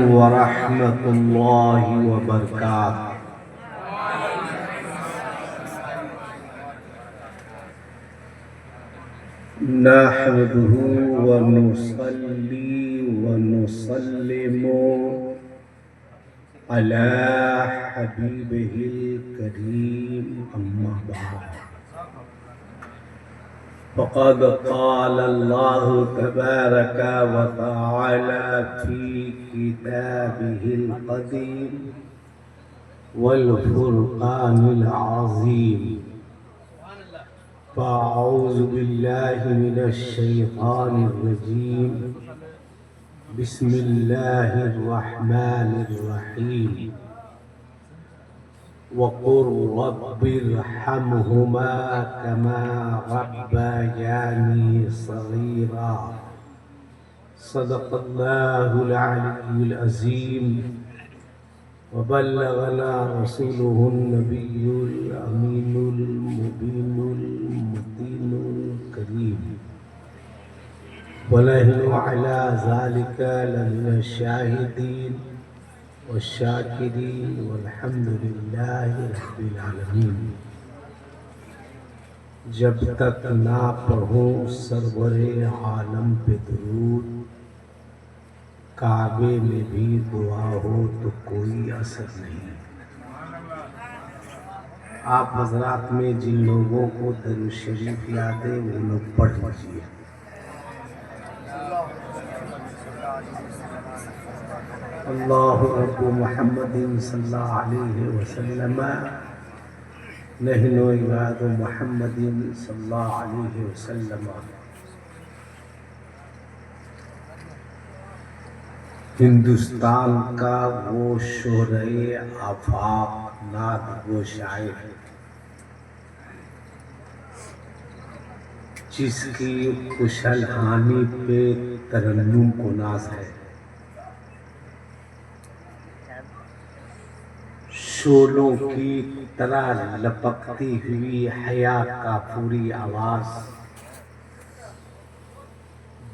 व रहमतुल्लाहि व बरकातुहू। नहमदुहू व नुसल्ली व नुसल्लिमु अला हबीबिहिल करीम, अम्मा बाद। फ़क़द क़ाल अल्लाहु तबारक व तआला फ़ी किताबिहिल क़दीम वल फ़ुरक़ानिल अज़ीम। फ़अऊज़ु बिल्लाहि मिनश शैतानिर रजीम। बिस्मिल्लाहिर रहमानिर रहीम। वक़ुल रब्बिरहमहुमा कमा रब्बयानी सग़ीरा। सदक़ल्लाहुल अलीयुल अज़ीम। वबल्लगना रसूलुहुन नबियुल अमीनुल मुबीनुल मुतीनुल करीम। वनहनु अला ज़ालिका लमिनश शाहिदीन वश्शाकिरीन वल्हम्दुलिल्लाहि रब्बिल आलमीन। जब तक ना पढ़ूं सरवरे आलम पे दुरूद, काबे में भी दुआ हो तो कोई असर नहीं। आप हजरात में जिन लोगों को दरूद शरीफ याद है वो लोग पढ़ लीजिए। अल्लाहु रब्बु मुहम्मदिन सल्लल्लाहु अलैहि वसल्लम, नहनु इबादु मुहम्मदिन सल्लल्लाहु अलैहि वसल्लम। हिंदुस्तान का वो शोहरे आफाक नाद वो शायर जिसकी कुशल हानि पे तरन्नुम को नाज है। शोलों की तरह लपकती हुई हया का पूरी आवाज,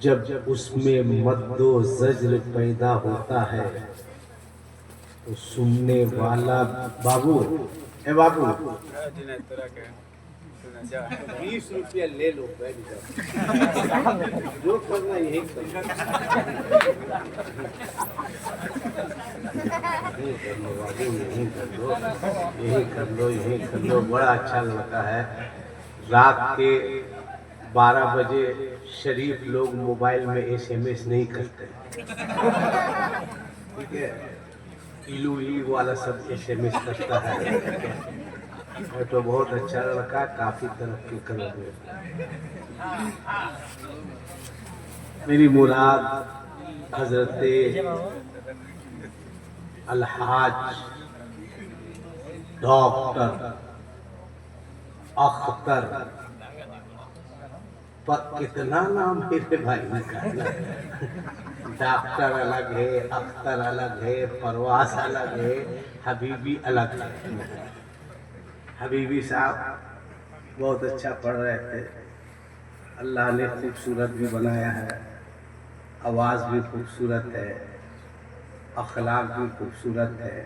जब उसमें मद्दो ज़ज्र पैदा होता है तो सुनने वाला बाबू ए बाबू 20 रुपया ले लो, बैठ जाओ, जो करना यही करो। यही कर लो। बड़ा अच्छा लगता है। रात के 12 बजे शरीफ लोग मोबाइल में SMS नहीं करते, ठीक है। इलू वाला सब SMS करता है। तो बहुत अच्छा लड़का, काफी तरक्की करोगे। मेरी मुराद हजरत अलहाज डॉक्टर अख्तर, पर कितना नाम मेरे भाई निकाला। डॉक्टर अलग है, अख्तर अलग है, परवास अलग है, हबीबी अलग है। हबीबी साहब बहुत अच्छा पढ़ रहे थे। अल्लाह ने खूबसूरत भी बनाया है, आवाज़ भी खूबसूरत है, अखलाक भी खूबसूरत है,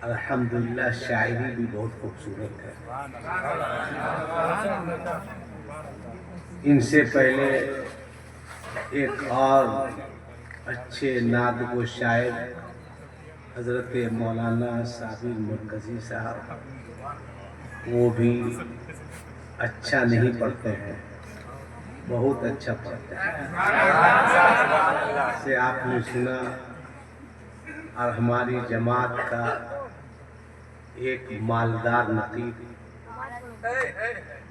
अल्हम्दुलिल्लाह शायरी भी बहुत खूबसूरत है। इनसे पहले एक और अच्छे नादगो शायर हज़रत मौलाना साबिर मरकज़ी साहब, वो भी अच्छा नहीं पढ़ते हैं, बहुत अच्छा पढ़ते हैं। से आपने सुना। और हमारी जमात का एक मालदार नकीब,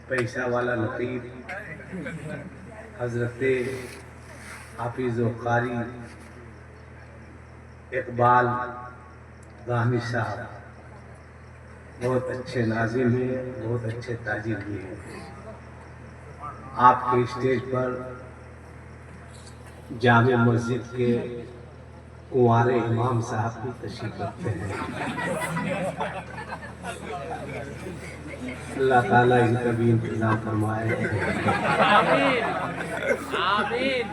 पैसा वाला नकीब हज़रत हाफिज़ कारी इकबाल गानी साहब बहुत अच्छे नाज़िम हैं, बहुत अच्छे ताजिर भी हैं। आपके स्टेज पर जामे मस्जिद के कुंवारे इमाम साहब भी तशरीफ रखते हैं। अल्लाह ताला इनका भी इंतजाम फरमाए। आमीन।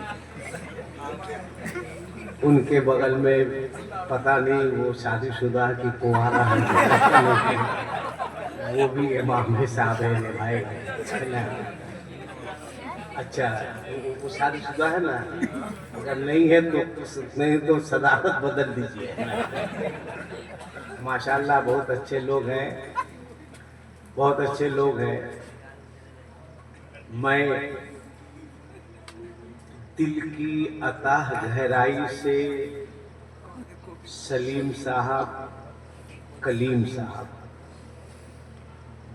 उनके बगल में पता नहीं वो शादीशुदा की कुंवारा है, वो भी इमाम में साहब है भाई। अच्छा, वो शादीशुदा है ना, अगर नहीं है तो सदाकत बदल दीजिए। माशाल्लाह बहुत अच्छे लोग हैं, बहुत अच्छे लोग हैं। मैं दिल की अताह गहराई से सलीम साहब, कलीम साहब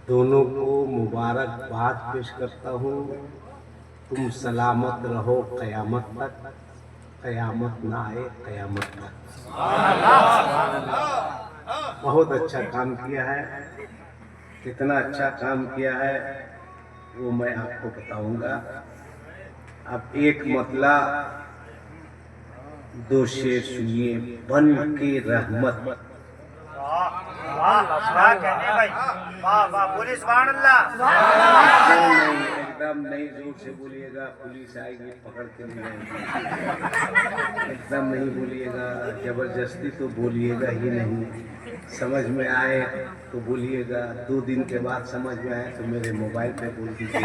दोनों को मुबारकबाद पेश करता हूँ। तुम सलामत रहो क़यामत तक, क़यामत ना आए क़यामत तक। बहुत अच्छा काम किया है, कितना अच्छा काम किया है वो मैं आपको बताऊंगा। अब एक मतला दो शेर सुनिए। बन के रहमत, एकदम नहीं, जोर से बोलिएगा, पुलिस आएगी पकड़ के ले जाएगी। एकदम नहीं बोलिएगा, जबरदस्ती तो बोलिएगा ही नहीं। समझ में आए तो बोलिएगा, 2 दिन के बाद समझ में आए तो मेरे मोबाइल पे बोल दीजिए।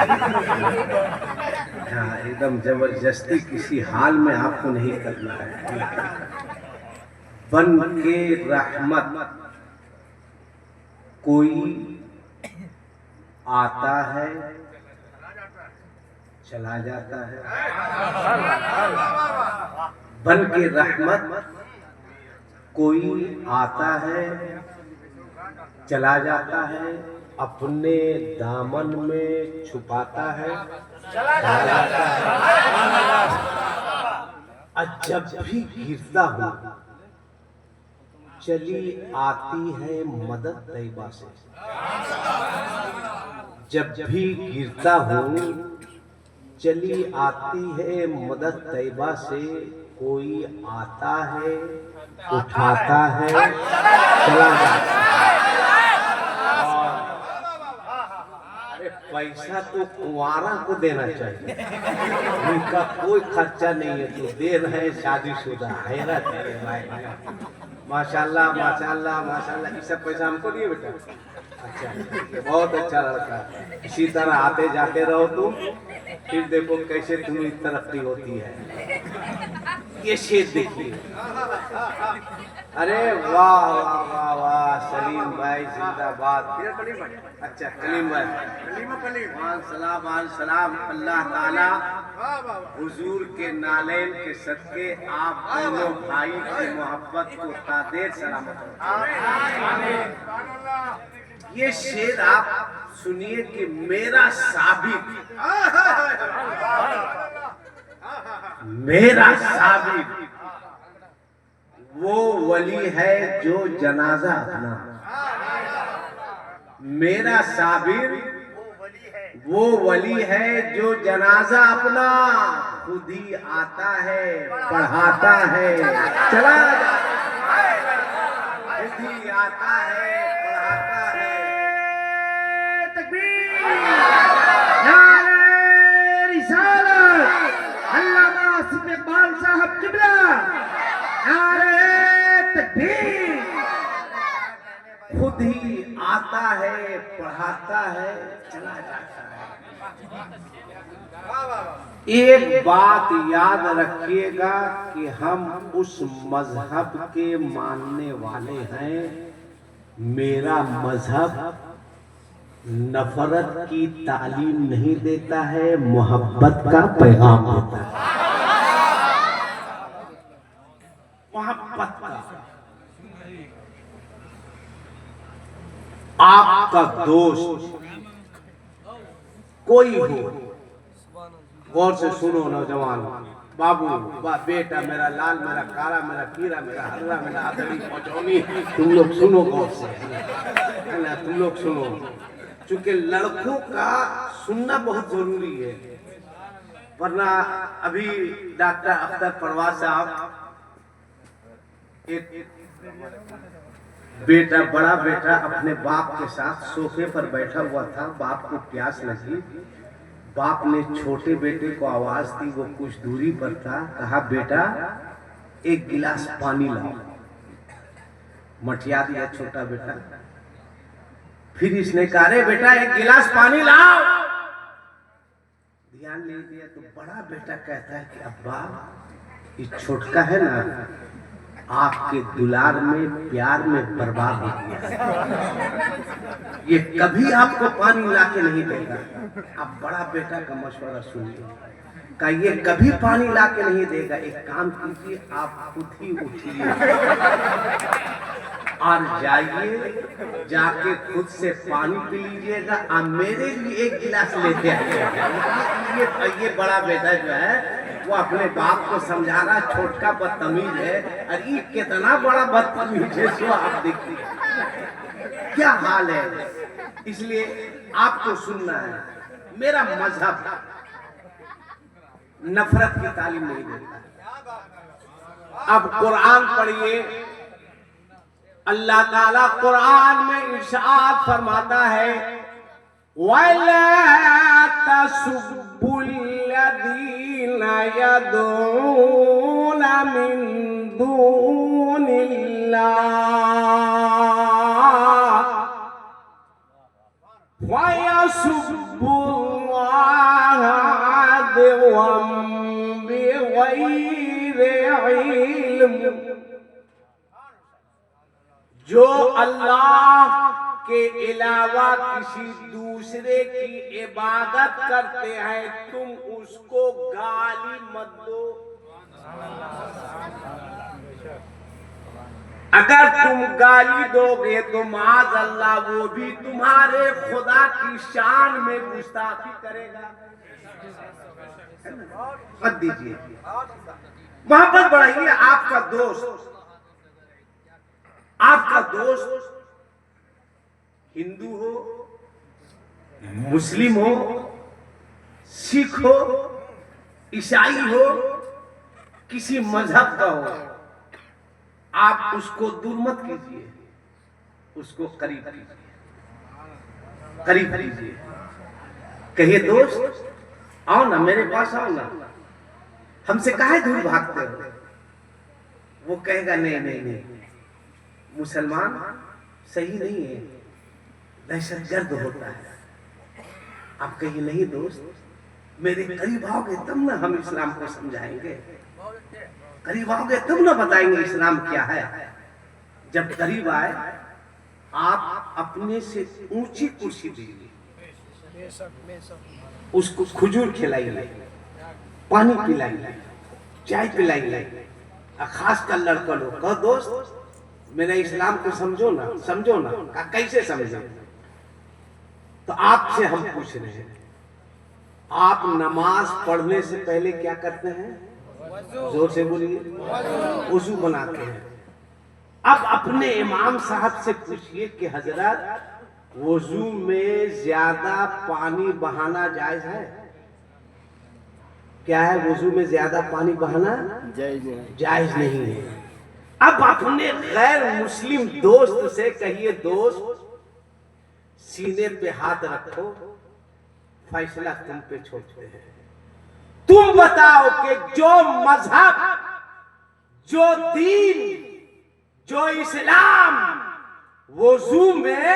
हाँ, एकदम जबरदस्ती किसी हाल में आपको नहीं करना है। बन के रहमत, कोई आता है चला जाता है। बन के रहमत, कोई आता है चला जाता है, अपने दामन में छुपाता है चला जाता है। जब भी गिरता हूँ चली आती है मदद तैयबा से। जब भी गिरता हूँ चली आती है मदद तैयबा से। कोई आता है उठाता है चला जाता है। अरे पैसा तो कुंवारा को देना चाहिए, उनका कोई खर्चा नहीं है, तो दे रहे शादीशुदा। हैरत है भाई, माशाल्लाह माशाल्लाह माशाल्लाह। ये सब पैसा हमको दिए बेटा? अच्छा, बहुत अच्छा लड़का। इसी तरह आते जाते रहो तुम, फिर देखो कैसे तुम्हारी तरक्की होती है। ये शेर देखिए। अरे वाह वाह वाह वाह, सलीम भाई जिंदाबाद। अच्छा, कलीम भाई, सलाम सलाम। अल्लाह ताला हुजूर के नालेन के सदके आप दोनों भाई की मोहब्बत को तादेर सलामत रखें। ये शेर आप सुनिए कि मेरा साबित, मेरा साबित वो वली है जो जनाजा अपना। मेरा साबिर वो वली है जो जनाजा अपना खुद ही आता है पढ़ाता है चला जाता है। खुद ही आता है पढ़ाता है। तकबीर, नारे रिसालत, अल्लामा आसिफ इकबाल साहब किबला, नारे तकबीर। खुद ही आता है पढ़ाता है चला जाता है। एक बात याद रखिएगा कि हम उस मजहब के मानने वाले हैं। मेरा मजहब नफरत की तालीम नहीं देता है, मोहब्बत का पैगाम देता है। मोहब्बत का। आपका दोस्त कोई हो, गौर से सुनो नौजवान, बाबू बेटा, मेरा लाल, मेरा काला, मेरा कीरा, मेरा हर्रा, मेरा आदमी पचौनी, तुम लोग सुनो गौर से, है ना? तुम लोग सुनो, चूंकि लड़कों का सुनना बहुत जरूरी है, वरना अभी डॉक्टर अख्तर परवाज साहब, एक बेटा, बड़ा बेटा अपने बाप के साथ सोफे पर बैठा हुआ था। बाप को प्यास लगी, बाप ने छोटे बेटे को आवाज दी, वो कुछ दूरी पर था। कहा, बेटा एक गिलास पानी लाओ। मटिया दिया छोटा बेटा। फिर इसने कहा रे बेटा एक गिलास पानी लाओ। ध्यान नहीं दिया तो बड़ा बेटा कहता है कि अब्बा ये छोटका है ना आपके दुलार में प्यार में बर्बाद हो गया, ये कभी आपको पानी ला के नहीं देगा। अब बड़ा बेटा का मशवरा सुनिए, का ये कभी पानी ला के नहीं देगा। एक काम कीजिए, आप खुद ही उठिए और जाइए, जाके खुद से पानी पी लीजिएगा और मेरे लिए एक गिलास लेके आइएगा। ये बड़ा बेटा जो है वो अपने बाप को समझा रहा, छोटका बदतमीज है और ये कितना बड़ा बदतमीज है। सो आप देखिए क्या हाल है। इसलिए आपको सुनना है, मेरा मजहब नफरत की तालीम नहीं देता। अब कुरान पढ़िए, अल्लाह ताला कुरान में इरशाद फरमाता है, वला तसुब्बुल्लज़ीना यदऊना मिन दूनिल्लाह वयसुब्बुल्लाहा अदवन बिगैरि इल्म। जो अल्लाह के अलावा किसी दूसरे की इबादत करते हैं तुम उसको गाली मत दो। अगर तुम गाली दोगे तो माज़ अल्लाह वो भी तुम्हारे खुदा की शान में गुस्ताखी करेगा। मत दीजिए, मोहब्बत बढ़ाइए। आपका दोस्त हिंदू हो, मुस्लिम हो, सिख हो, ईसाई हो, किसी मजहब का हो, आप उसको दूर मत कीजिए, उसको करीब कीजिए, करीब कीजिए। कहिए दोस्त आओ ना, मेरे पास आओ ना, हमसे काहे दूर भागते हो। वो कहेगा नहीं नहीं नहीं, मुसलमान सही नहीं है, दहशतगर्द होता है। आप कहिए नहीं दोस्त, मेरे करीब आओगे तब ना हम इस्लाम को समझाएंगे, करीब आओगे तब ना बताएंगे इस्लाम क्या है। जब करीब आए आप अपने से ऊंची कुर्सी दीजिए, उसको खजूर खिलाइए, पानी पिलाइए, चाय पिलाइए। खास कर लड़का लोग कहो दोस्त मेरे इस्लाम को समझो ना, समझो ना। कैसे समझो? तो आपसे हम पूछ रहे हैं, आप नमाज पढ़ने से पहले क्या करते हैं? जोर से बोलिए। वजू बनाते हैं। अब अपने इमाम साहब से पूछिए कि हजरत वजू में ज्यादा पानी बहाना जायज है? क्या है? वजू में ज्यादा पानी बहाना जायज नहीं है। अब अपने गैर मुस्लिम दोस्त से कहिए दोस्त सीने पे हाथ रखो, फैसला तुम पे छोड़ते हैं। तुम बताओ कि जो मजहब, जो दीन, जो इस्लाम वजू में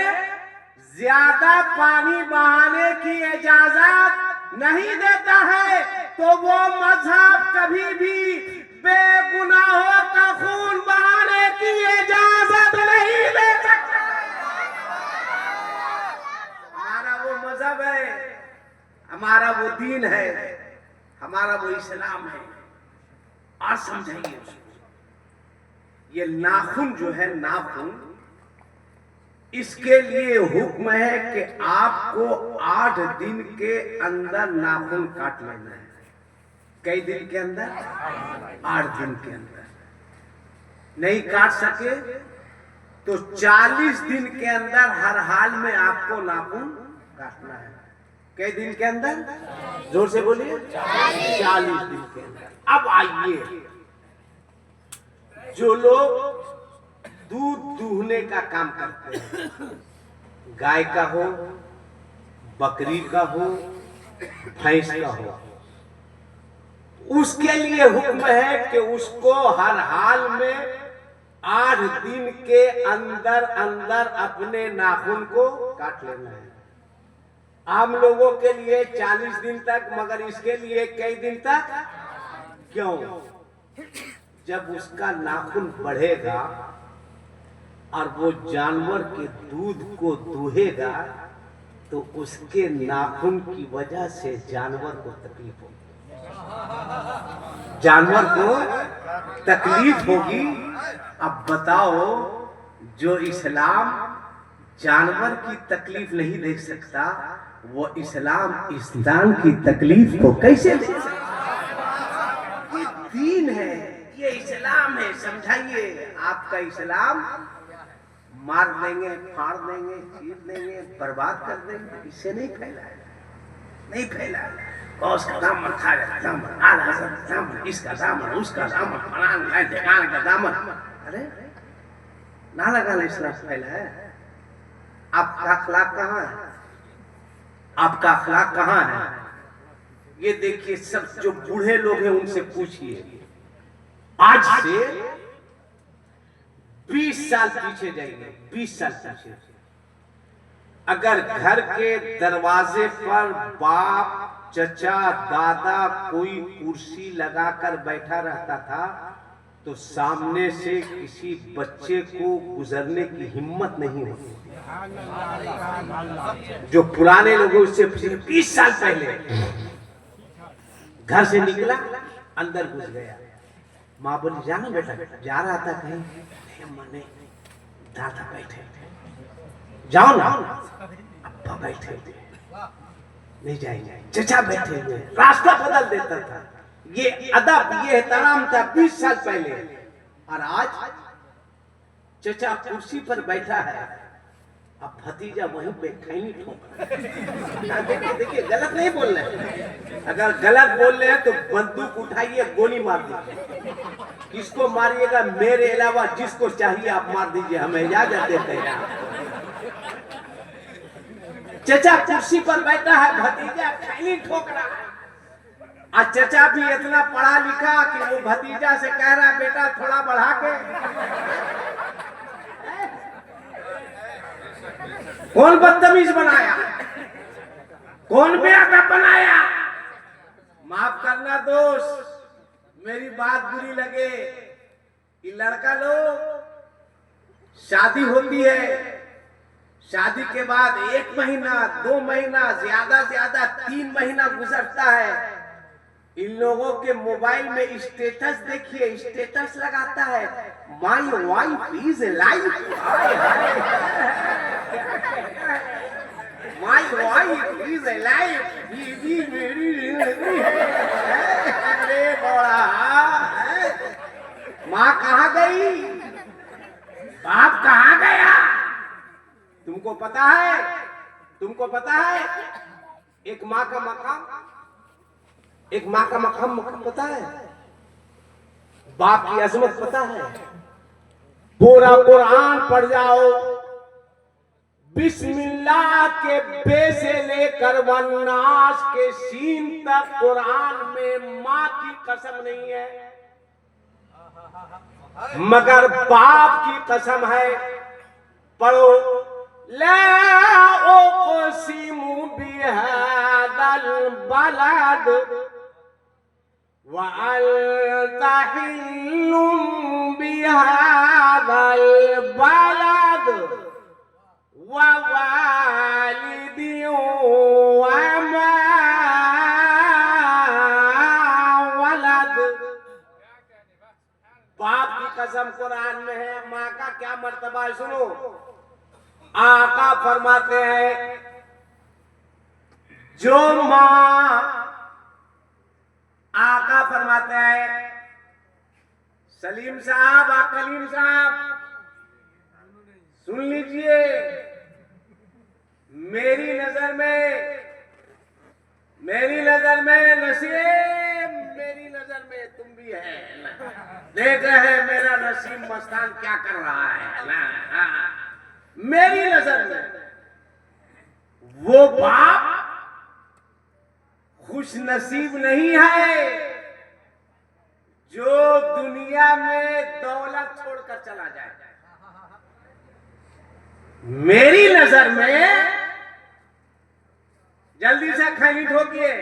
ज्यादा पानी बहाने की इजाजत नहीं देता है तो वो मजहब कभी भी बेगुनाहों का खून बहाने की इजाजत नहीं दे सकता। हमारा वो मजहब है, हमारा वो दीन है, हमारा वो इस्लाम है। और समझाइए उसको, ये नाखून जो है, नाखून, इसके लिए हुक्म है कि आपको 8 दिन के अंदर नाखून काट लेना है। कई दिन के अंदर? 8 दिन के अंदर। नहीं काट सके तो 40 दिन के अंदर हर हाल में आपको नाखून काटना है। कई दिन के अंदर? जोर से बोलिए। 40 दिन के अंदर। अब आइए, जो लोग दूध दूहने का काम करते हैं, गाय का हो, बकरी का हो, भैंस का हो, उसके लिए हुक्म है कि उसको हर हाल में 8 दिन के अंदर अंदर अपने नाखून को काट लेना है। आम लोगों के लिए 40 दिन तक, मगर इसके लिए कई दिन तक। क्यों? जब उसका नाखून बढ़ेगा और वो जानवर के दूध को दूहेगा तो उसके नाखून की वजह से जानवर को तकलीफ होगी, जानवर को तकलीफ होगी। अब बताओ, जो इस्लाम जानवर की तकलीफ नहीं देख सकता, वो इस्लाम इंसान की तकलीफ को कैसे दे सकता? ये दीन है, ये इस्लाम है। समझाइए, आपका इस्लाम मार देंगे, फाड़ देंगे, चीर देंगे, बर्बाद कर देंगे, इससे नहीं फैलाएगा, नहीं फैलाएगा। कौस का दामन, खाजा का दामन, आधा का दामन, इसका दामन, उसका दामन, फलाने ठिकाने का दामन। अरे ना लगाना इस्लाम फैला है। आपका अखलाक कहाँ है? आपका अखलाक कहाँ है? ये देखिए, सब जो बूढ़े लोग हैं उनसे पूछिए, आज से 20 साल पीछे जाइए, 20 साल पीछे। अगर घर के दरवाजे पर बाप, चचा, दादा कोई कुर्सी लगाकर बैठा रहता था तो सामने से किसी बच्चे को गुजरने की हिम्मत नहीं होती। जो पुराने लोगों से 20 साल पहले घर से निकला, अंदर घुस गया, माँ बोली जाना बेटा, जा रहा था कहीं? नहीं, दादा बैठे थे। जाओ ना, अब्बा बैठे थे। नहीं जाएंगे, चचा बैठे हुए, रास्ता बदल देता था। ये अदब, ये एहतराम था 20 साल पहले। और आज चचा कुर्सी पर बैठा है, अब भतीजा वहीं पे खैनी ठोक रहा है। देखिए, गलत नहीं बोल रहे। अगर गलत बोल रहे हैं तो बंदूक उठाइए, गोली मार दीजिए। किसको मारिएगा? मेरे अलावा जिसको चाहिए आप मार दीजिए, हमें इजाजत देते हैं। चचा कुर्सी पर बैठा है, भतीजा खैनी ठोक रहा है। और चचा भी इतना पढ़ा लिखा कि वो भतीजा से कह रहा है, बेटा थोड़ा बढ़ा के। कौन बदतमीज बनाया? कौन बेअदब बनाया? माफ करना दोस्त, मेरी बात बुरी लगे कि लड़का लोग शादी होती है, शादी के बाद 1 महीना, 2 महीना, ज्यादा ज्यादा 3 महीना गुजरता है। इन लोगों के मोबाइल में स्टेटस देखिए, स्टेटस लगाता है, my wife is life, my wife is life, बीवी मेरी। अरे बड़ा, माँ कहाँ गई? बाप कहाँ गया? तुमको पता है? तुमको पता है एक माँ का मकाम, एक माँ का मकाम पता है? बाप की अजमत पता है? पूरा कुरान पढ़ जाओ, बिस्मिल्लाह के बे से लेकर वन्नास के सीन तक कुरान में माँ की कसम नहीं है, मगर बाप की कसम है। पढ़ो, ला उक़सिमु बिहादल बलद व अन्ता हिल्लुम बिहादल बलद व वालिदिन व मा वलद। बाप की कसम कुरान में है, माँ का क्या मर्तबा है सुनो। आका फरमाते हैं, जो माँ, आका फरमाते हैं, सलीम साहब, कलीम साहब सुन लीजिए, मेरी नजर में नसीब, मेरी नजर में तुम भी है। देख रहे हैं मेरा नसीब मस्तान क्या कर रहा है ना। मेरी नजर में वो बाप खुश नसीब नहीं है जो दुनिया में दौलत छोड़कर चला जाए, मेरी नजर में, जल्दी से खैनी ठोकिए,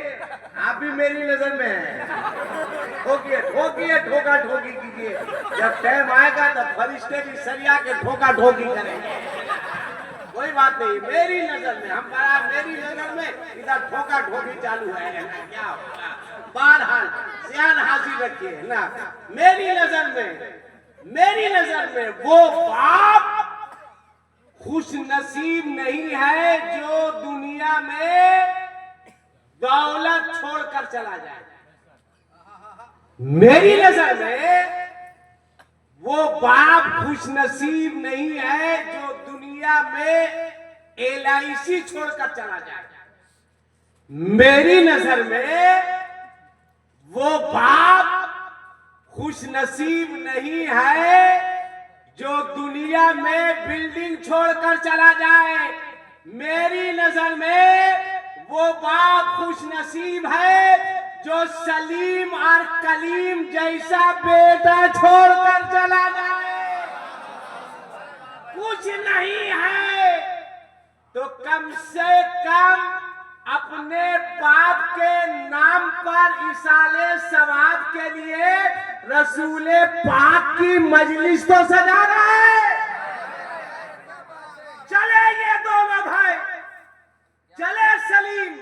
आप भी मेरी नजर में हैं, ठोकिए ठोकिए, ठोका ठोकी कीजिए। जब टाइम आएगा तो फरिश्ते भी सरिया के ठोका ठोकी करेंगे। कोई बात नहीं, मेरी नजर में, हम कहा मेरी नजर में, इधर ठोका ठोकी चालू है ना, क्या होगा। बहरहाल ध्यान हाजिर रखिए ना, मेरी नजर में वो बाप खुश नसीब नहीं है जो दुनिया में दौलत छोड़कर चला जाए। मेरी नजर में वो बाप खुश नसीब नहीं है जो दुनिया में LIC छोड़कर चला जाए। मेरी नजर में वो बाप खुश नसीब नहीं है जो दुनिया में बिल्डिंग छोड़कर चला जाए। मेरी नजर में वो बाप खुश नसीब है जो सलीम और कलीम जैसा बेटा छोड़कर चला जाए। कुछ नहीं है तो कम से कम अपने बाप के नाम पर इसाले सवाब के लिए रसूले पाक की मजलिस तो सजा रहा है। चले ये दोनों भाई, चले सलीम,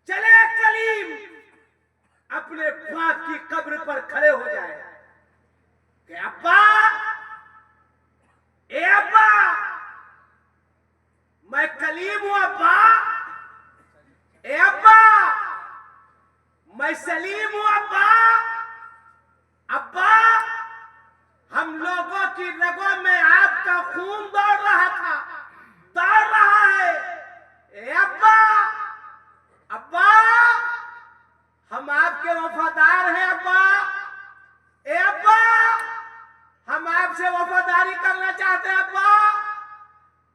चले कलीम, अपने बाप की कब्र पर खड़े हो जाए कि अब्बा, ए अब्बा, मैं कलीम हूं अब्बा, ए अब्बा, मैं सलीम हूं अब्बा, अब्बा, हम लोगों की रगों में आपका खून दौड़ रहा है, ए अब्बा, अब्बा, हम आपके वफादार हैं अब्बा, ए अब्बा, हम आपसे वफादारी करना चाहते हैं अब्बा,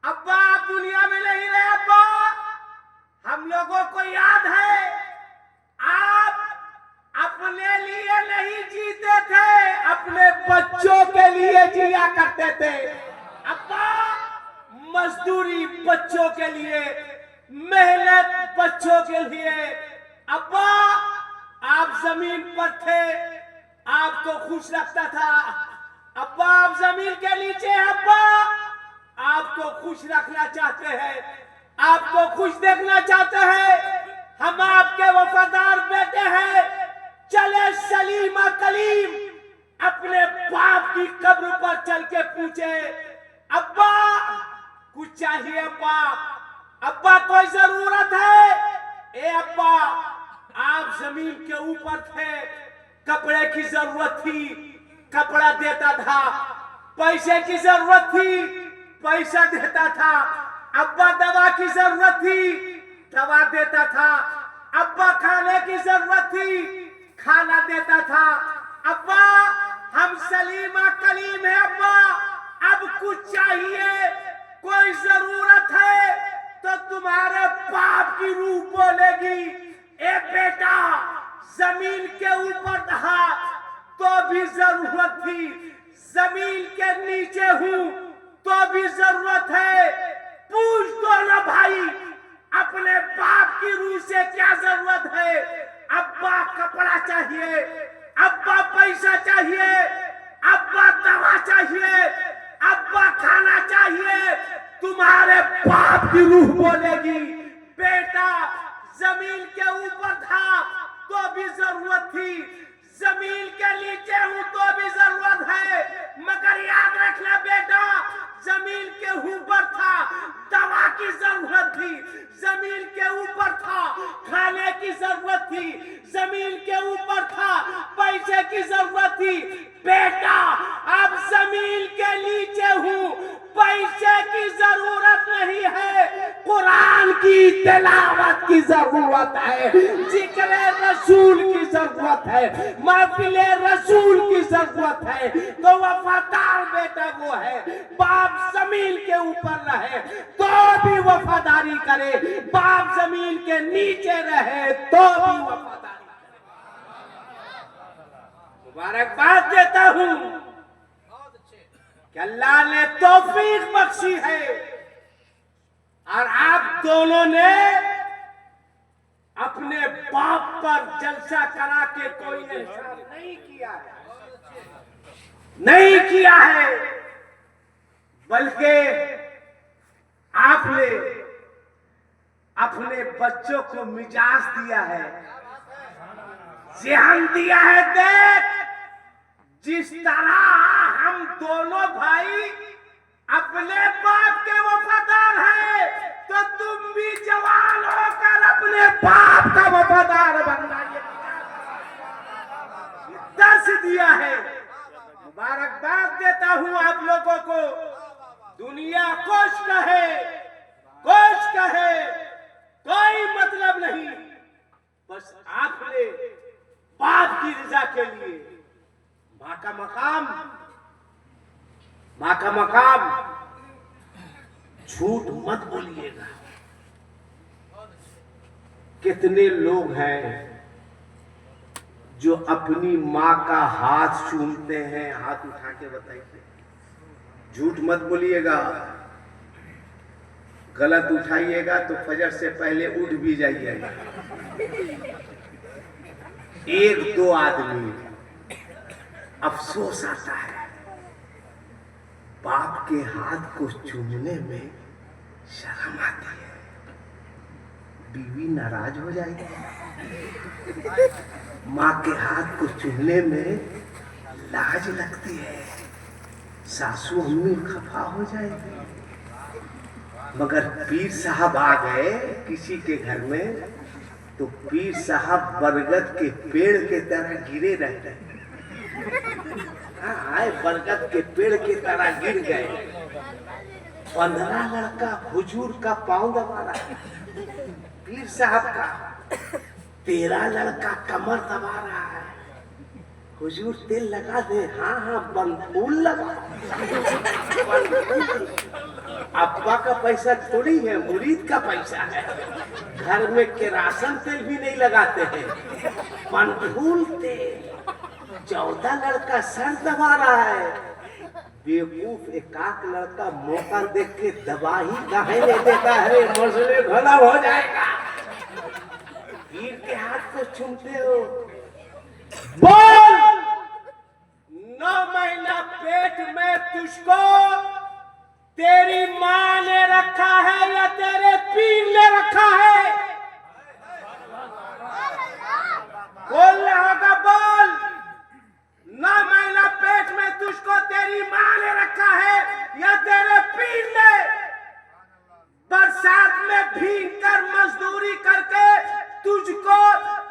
अब्बा आप दुनिया में नहीं रहे अब्बा, हम लोगों को याद है आप अपने लिए नहीं जीते थे, अपने बच्चों के लिए जिया करते थे अब्बा, मजदूरी बच्चों के लिए, मेहनत बच्चों के लिए अब्बा, आप जमीन पर थे, आपको खुश रखता था अब्बा, आप जमीन के नीचे अब्बा, आपको खुश रखना चाहते हैं, आपको खुश देखना चाहते हैं, हम आपके वफादार बेटे हैं। चले सलीमा कलीम अपने बाप की कब्र पर चल के पूछे अब्बा कुछ चाहिए अब्बा, अब्बा कोई जरूरत है, ए अब्बा आप जमीन के ऊपर थे, कपड़े की जरूरत थी, कपड़ा देता था, पैसे की जरूरत थी, पैसा देता था, अब्बा दवा की जरूरत थी, दवा देता था, अब्बा खाने की जरूरत थी, खाना देता था, अब्बा हम सलीमा कलीम है अब्बा, अब कुछ चाहिए, कोई जरूरत है तो तुम्हारे बाप की रूह बोलेगी, ए बेटा जमीन के ऊपर था तो भी जरूरत थी, जमीन के नीचे हूं तो भी जरूरत है, पूछ दो ना भाई अपने बाप की रूह से क्या जरूरत है, अब्बा कपड़ा चाहिए, अब्बा पैसा चाहिए, अब्बा दवा चाहिए, अब्बा खाना चाहिए, तुम्हारे बाप की रूह बोलेगी बेटा जमीन के ऊपर था तो भी जरूरत थी, जमीन के नीचे हूं तो भी जरूरत है, मगर याद रखना बेटा जमीन के ऊपर था दवा की जरूरत थी, जमीन के ऊपर था खाने की जरूरत थी, जमीन के ऊपर था पैसे की जरूरत थी, बेटा अब जमीन के नीचे हूं, पैसे की जरूरत नहीं है, कुरान की तिलावत की जरूरत है, जिक्र रसूल की जरूरत है, महफिल रसूल की जरूरत है, तो वफादार बेटा वो है, बाप जमीन के ऊपर रहे तो भी वफादारी करे, बाप जमीन के नीचे रहे तो भी वफादारी करे। मुबारकबाद देता हूं कि अल्लाह ने तौफीक बख्शी है और आप दोनों ने अपने बाप पर जलसा करा के कोई एहसान नहीं किया है, नहीं किया है, बल्कि आपने अपने बच्चों को मिजाज दिया है, ज़हन दिया है। देख, जिस तरह हम दोनों भाई अपने बाप के वफादार हैं, तो तुम भी जवान होकर अपने बाप का वफादार बनना, ये दर्श दिया है। मुबारकबाद देता हूं आप लोगों को। दुनिया कुछ कहे, कोई मतलब नहीं, बस आपने बाप की रजा के लिए माँ का मकाम झूठ मत बोलिएगा। कितने लोग हैं जो अपनी माँ का हाथ चूमते हैं? हाथ उठा के बताइए, झूठ मत बोलिएगा। गलत उठाइएगा तो फजर से पहले उठ भी जाइएगा। एक दो आदमी, अफसोस आता है, बाप के हाथ को चूमने में शर्म आती है, बीवी नाराज हो जाएगी। माँ के हाथ को चूमने में लाज लगती है, सासू अम्मी खफा हो जाएगी। मगर पीर साहब आ गए किसी के घर में, तो पीर साहब बरगद के पेड़ के तरह गिरे रहते हैं। आए बरगद के पेड़ के तरह गिर गए। 15 लड़का हुजूर का पांव दबा रहा है, पीर साहब का। 13 लड़का कमर दबा रहा है, हुजूर तेल लगा दे। हाँ, बनफूल लगा। अब्बा का पैसा थोड़ी है, मुरीद का पैसा है। घर में केरासन तेल भी नहीं लगाते हैं, बनफूल तेल। 14 लड़का सर दबा रहा है। बेवकूफ एकाक लड़का मौका देख के दबा ही काहे नहीं देता है, मसले घना हो जाएगा। पीर के हाथ को चूमते हो। बोल, 9 महीना पेट में तुझको तेरी माँ ने रखा है या तेरे पीर ने रखा है? बोलना होगा, बोल। 9 महीना पेट में तुझको तेरी माँ ने रखा है या तेरे पीर ने? बरसात में भीग कर मजदूरी करके तुझको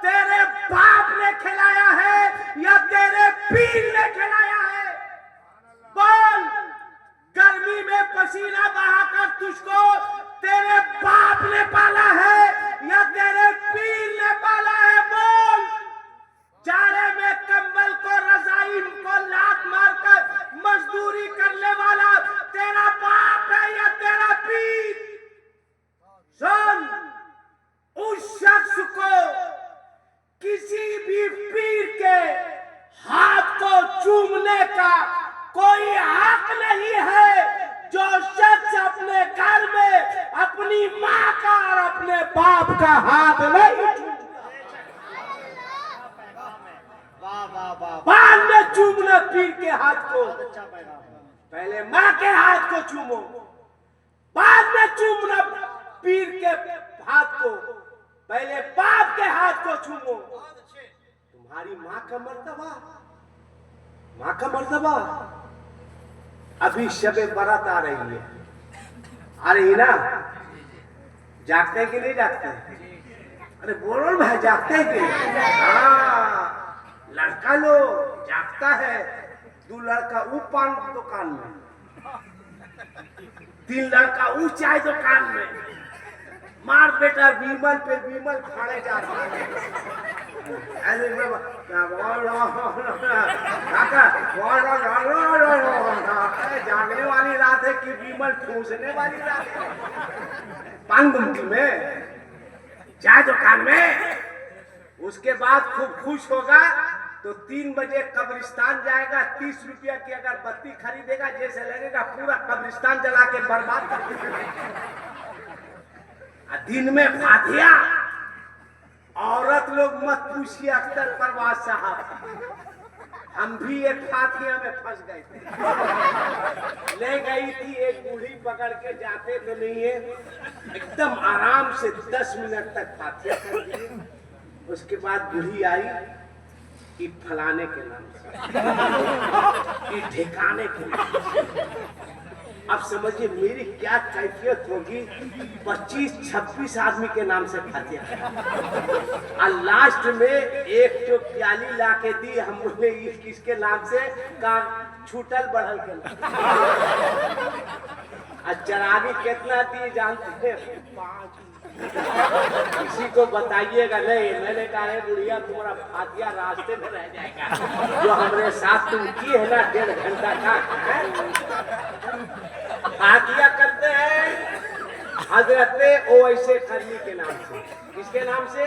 तेरे बाप ने खिलाया है या तेरे पीर ने खिलाया है? बोल, गर्मी में पसीना बहाकर तुझको तेरे बाप ने पाला है या तेरे पीर ने पाला है? बोल, जाड़े में कंबल को, रजाई को लात मारकर मजदूरी करने वाला तेरा बाप है या तेरा पीर? सुन, उस शख्स को किसी भी पीर के हाथ को चूमने का कोई हक नहीं है जो शख्स अपने घर में अपनी माँ का और अपने बाप का हाथ नहीं चूमता। बाद में चूमना पीर के हाथ को, पहले माँ के हाथ को चूमो, बाद में चूमना पीर के हाथ को, पहले बाप के हाथ को चूमो। तुम्हारी माँ का मर्तबा अभी शबे बारात आ रही है, आ रही ना? जागते कि नहीं जागते? अरे बोलो भाई, जागते हैं कि? हाँ, लड़का लो जागता है। 2 लड़का ऊ पान दुकान में, 3 लड़का ऊ चाय दुकान में। मार बेटा बीमल पे बीमल फाड़े जा रहा है। जागने वाली रात है कि बीमल ठूसने वाली रात है? पान गुमटी में, चाय दुकान में। उसके बाद खूब खुश होगा तो 3 बजे कब्रिस्तान जाएगा, 30 रुपया की अगर बत्ती खरीदेगा, जैसे लगेगा पूरा कब्रिस्तान जला के बर्बाद कर देगा। दिन में फातिया, औरत लोग मत पूछिए अख्तर परवाज साहब, हम भी एक फातिया में फंस गए थे। ले गई थी एक बूढ़ी पकड़ के, जाते तो नहीं है, एकदम आराम से 10 मिनट तक फातिया कर दिए। उसके बाद बूढ़ी आई कि फलाने के नाम से, कि ठिकाने के नाम से। अब समझिए मेरी क्या कैफियत होगी, 25-26 आदमी के नाम से फातिया। और लास्ट में एक जो प्याली ला के दी, हम बोले किसके नाम से, का छूटल बढ़ल के नाम। चरागी कितना दी जानते हैं? 5। किसी को बताइएगा नहीं। मैंने कहा है बुढ़िया तुम्हारा फातिया रास्ते में रह जाएगा, जो हमारे साथ तुम किए है ना 1.5 घंटा का फातिया करते हैं हजरत ओवैसे करनी के नाम से। किसके नाम से?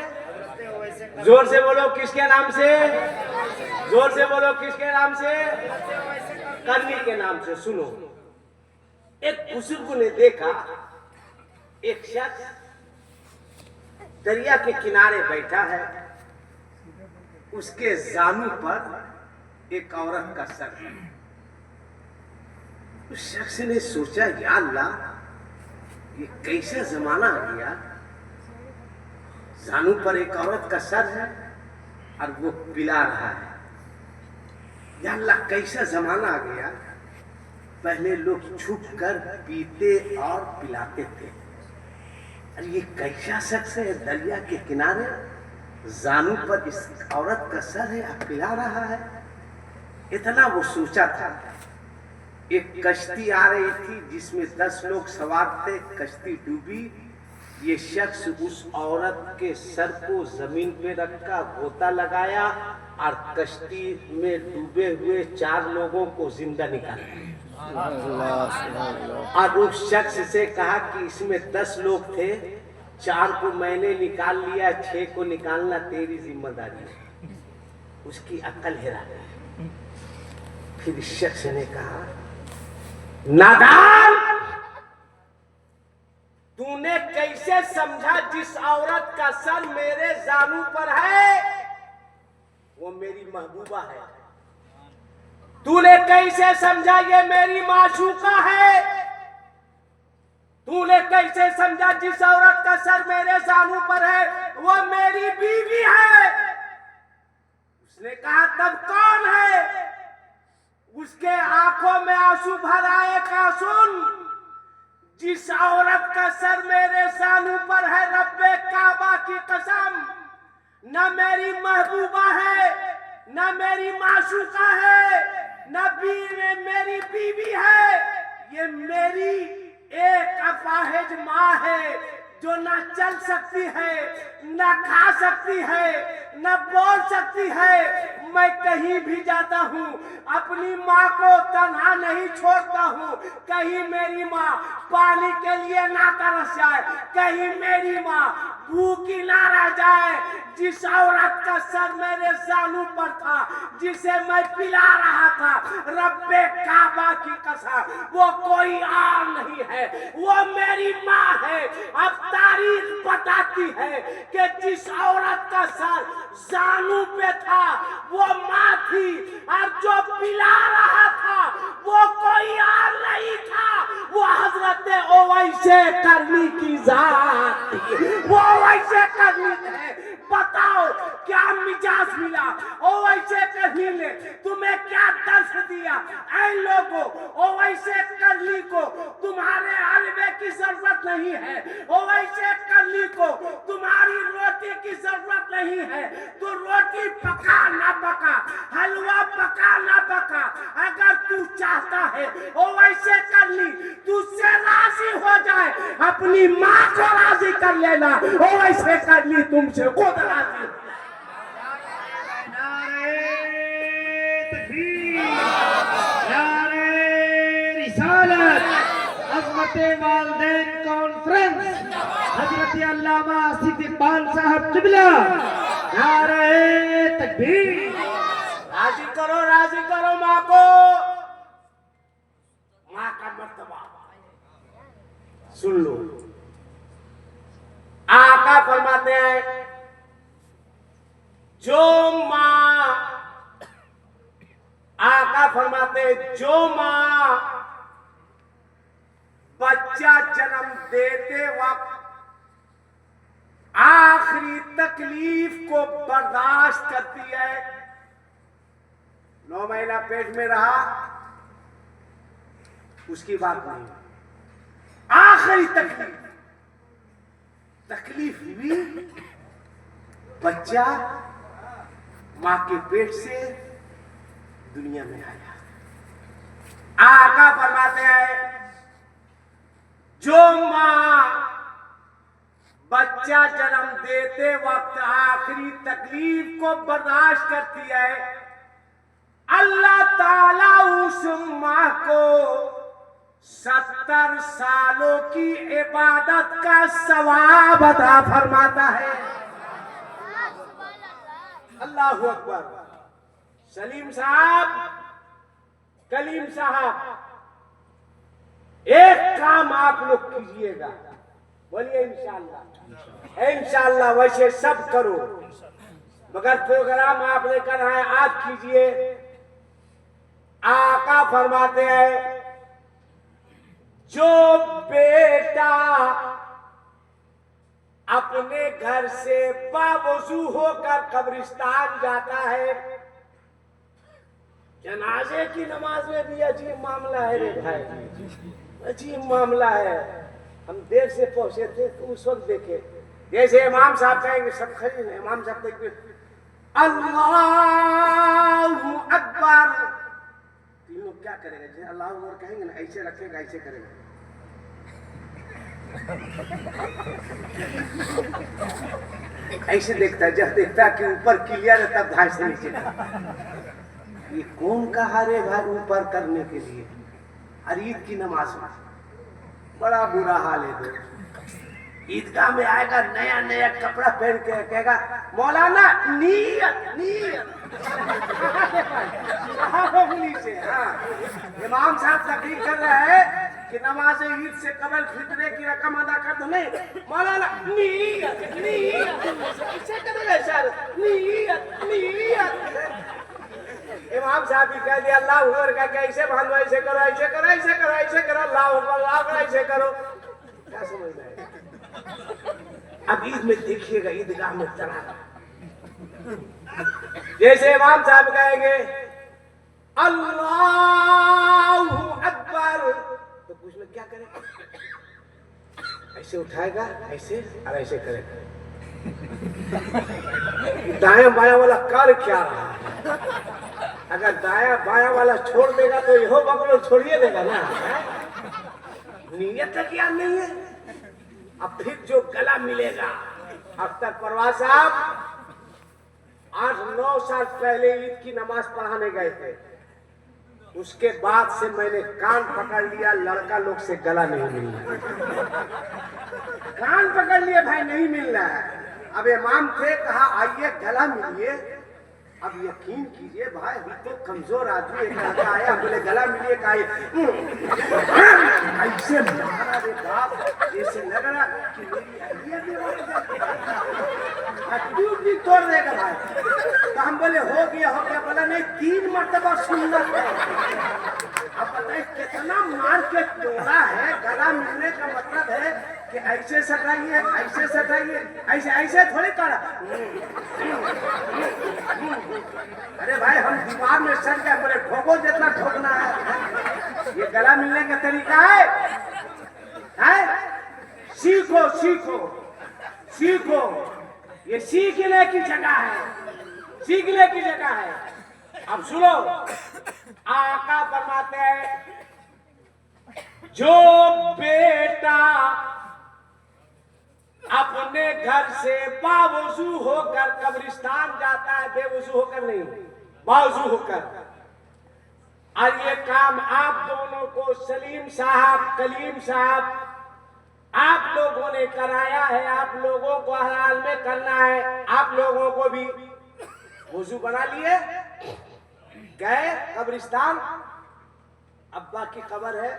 जोर से बोलो, किसके नाम से? जोर से बोलो, किसके नाम से? करनी के नाम से। सुनो, एक बुजुर्ग ने देखा एक शख्स दरिया के किनारे बैठा है, उसके जानू पर एक औरत का सर है। उस शख्स ने सोचा, या अल्लाह, ये कैसा जमाना आ गया, जानू पर एक औरत का सर है और वो पिला रहा है। या अल्लाह, कैसा जमाना आ गया, पहले लोग छुप कर पीते और पिलाते थे, अरे ये कैसा शख्स है, दरिया के किनारे जानू पर इस औरत का सर है और पिला रहा है। इतना वो सोचा था। एक कश्ती आ रही थी जिसमें 10 लोग सवार थे, कश्ती डूबी। ये शख्स उस औरत के सर को जमीन पे रखा, गोता लगाया और कश्ती में डूबे हुए 4 लोगों को जिंदा निकाला। और उस शख्स से कहा कि इसमें 10 लोग थे, 4 को मैंने निकाल लिया, 6 को निकालना तेरी जिम्मेदारी है। उसकी अकल हिला गई। फिर इस शख्स ने कहा, नादान, तूने कैसे समझा जिस औरत का सर मेरे जानू पर है वो मेरी महबूबा है? तूने कैसे समझा ये मेरी माशूका है? तूने कैसे समझा जिस औरत का सर मेरे जानू पर है वो मेरी बीवी है? उसने कहा, तब कौन है? उसके आंखों में आंसू भर आए का सुन, जिस औरत का सर मेरे जानू पर है, रब्बे काबा की कसम, न मेरी महबूबा है, न मेरी माशूका है, न मेरी बीवी है, ये मेरी एक अपाहिज माँ है जो न चल सकती है, न खा सकती है, न बोल सकती है। मैं कहीं भी जाता हूँ अपनी माँ को तन्हा नहीं छोड़ता हूँ। कहीं मेरी माँ पानी के लिए ना तरस जाए, कहीं मेरी माँ भूखी ना रह जाए। जिस औरत का सर मेरे जानू पर था, जिसे मैं पिला रहा था, रब्बे काबा की कसम, वो कोई और नहीं है, वो मेरी माँ है। अब तारीख बताती है कि जिस औरत का सर जानू पे था वो माँ थी, और जो पिला रहा था वो कोई और नहीं था, वो हजरत ओवैसे करनी की जात थी। वो ओवैसे करनी है। बताओ क्या मिजाज मिला ओवैसे करनी ने, तुम्हें क्या दर्श दिया? ऐ लोगों, ओवैसे करनी को तुम्हारे हलवे की जरूरत नहीं है, ओवैसे करनी को तुम्हारी रोटी की जरूरत नहीं है। तो रोटी पका ना पका, हलवा पका ना पका, अगर तू चाहता है ओवैसे करनी तुझसे राजी हो जाए, अपनी माँ को राजी कर लेना, ओवैसे करनी तुमसे खुद राजी। वालिदैन कॉन्फ्रेंस हजरत अल्लामा सिद्दीक खान साहब किबला, नारे तकबीर, राजी करो माँ को। माँ का मर्तबा सुन लो। आका फरमाते हैं जो माँ, आका फरमाते हैं जो माँ बच्चा जन्म देते वक्त आखिरी तकलीफ को बर्दाश्त करती है, 9 महीना पेट में रहा उसकी बात नहीं, आखिरी तकलीफ हुई, बच्चा मां के पेट से दुनिया में आया। आका फरमाते हैं जो मां बच्चा जन्म देते वक्त आखिरी तकलीफ को बर्दाश्त करती है, अल्लाह ताला उस मां को 70 सालों की इबादत का सवाब अता फरमाता है। अल्लाहु अकबर। सलीम साहब, कलीम साहब, एक काम आप लोग कीजिएगा, बोलिए इंशाअल्लाह। इंशाअल्लाह वैसे सब करो, मगर प्रोग्राम आपने करना है आज कीजिए। आका फरमाते हैं जो बेटा अपने घर से बावजू होकर कब्रिस्तान जाता है, जनाजे की नमाज में भी अजीब मामला है रे भाई, अजीब मामला है। हम देर से पहुंचे थे तो उस वक्त देखे, जैसे इमाम साहब कहेंगे सब खड़ी है, इमाम साहब देखेंगे अल्लाहु अकबर, तीन लोग क्या करेंगे, जैसे अल्लाह अकबर कहेंगे ना ऐसे रखेगा, ऐसे करेगा। ऐसे देखता है, जब देखता कि ऊपर क्लियर है तब धार से नीचे। ये कौन कहा रे भाई ऊपर करने के लिए? और ईद की नमाज में बड़ा बुरा हाल है दोस्त। ईदगाह में आएगा नया नया कपड़ा पहन के, कहेगा मौलाना नियत नियत से। हाँ, इमाम साहब तकरीर कर रहे हैं कि नमाज ईद से कबल फितरे की रकम अदा कर दो, नहीं मौलाना नियत नियत ऐसे करेगा सर, नियत नियत। इमाम साहब भी कह दिया अल्लाह हुआ का क्या, ऐसे बांधो, ऐसे करो, ऐसे करो, ऐसे करो, ऐसे करो, अल्लाह हुआ ऐसे करो, क्या समझ रहे हैं? अब ईद में देखिएगा ईदगाह में चला, जैसे इमाम साहब कहेंगे अल्लाहु अकबर तो कुछ लोग क्या करेगा, ऐसे उठाएगा ऐसे और ऐसे करेगा। दाएं बायां वाला कर क्या रहा है? अगर दाया बाया वाला छोड़ देगा तो यहो बकलो छोड़िए देगा ना। नीयत क्या नहीं है। अब फिर जो गला मिलेगा, अख्तर परवाज साहब 8-9 साल पहले ईद की नमाज पढ़ाने गए थे, उसके बाद से मैंने कान पकड़ लिया, लड़का लोग से गला नहीं मिल रहा। कान पकड़ लिए भाई नहीं मिल रहा है। अब इमाम थे, कहा आइए गला मिलिए। अब यकीन कीजिए भाई, अभी तो कमजोर आदमी एक लड़का आया, बोले गला मिलिए, कहा ऐसे मारा रे बाप, जैसे लग रहा कि मेरी हड्डी तोड़ देगा भाई। तो हम बोले हो गया, बोला नहीं 3 मरतबा सुन्नत है। अब बताइए कितना मार के तोड़ा है। गला मिलने का मतलब है कि ऐसे सटाइए, ऐसे सटाइए, ऐसे ऐसे थोड़ी करा। अरे भाई हम दीवार में सट गए, बोले ठोको जितना ठोकना है। ये गला मिलने का तरीका है? सीखो सीखो सीखो, ये सीखने की जगह है, सीखने की जगह है। अब सुनो, आका फरमाते हैं जो बेटा अपने घर से बावजू होकर कब्रिस्तान जाता है, बेवजू होकर नहीं, बावजू होकर, और ये काम आप दोनों को सलीम साहब, कलीम साहब, आप लोगों ने कराया है, आप लोगों को हर हाल में करना है। आप लोगों को भी वुजू बना लिए, गए कब्रिस्तान, अब्बा की खबर है,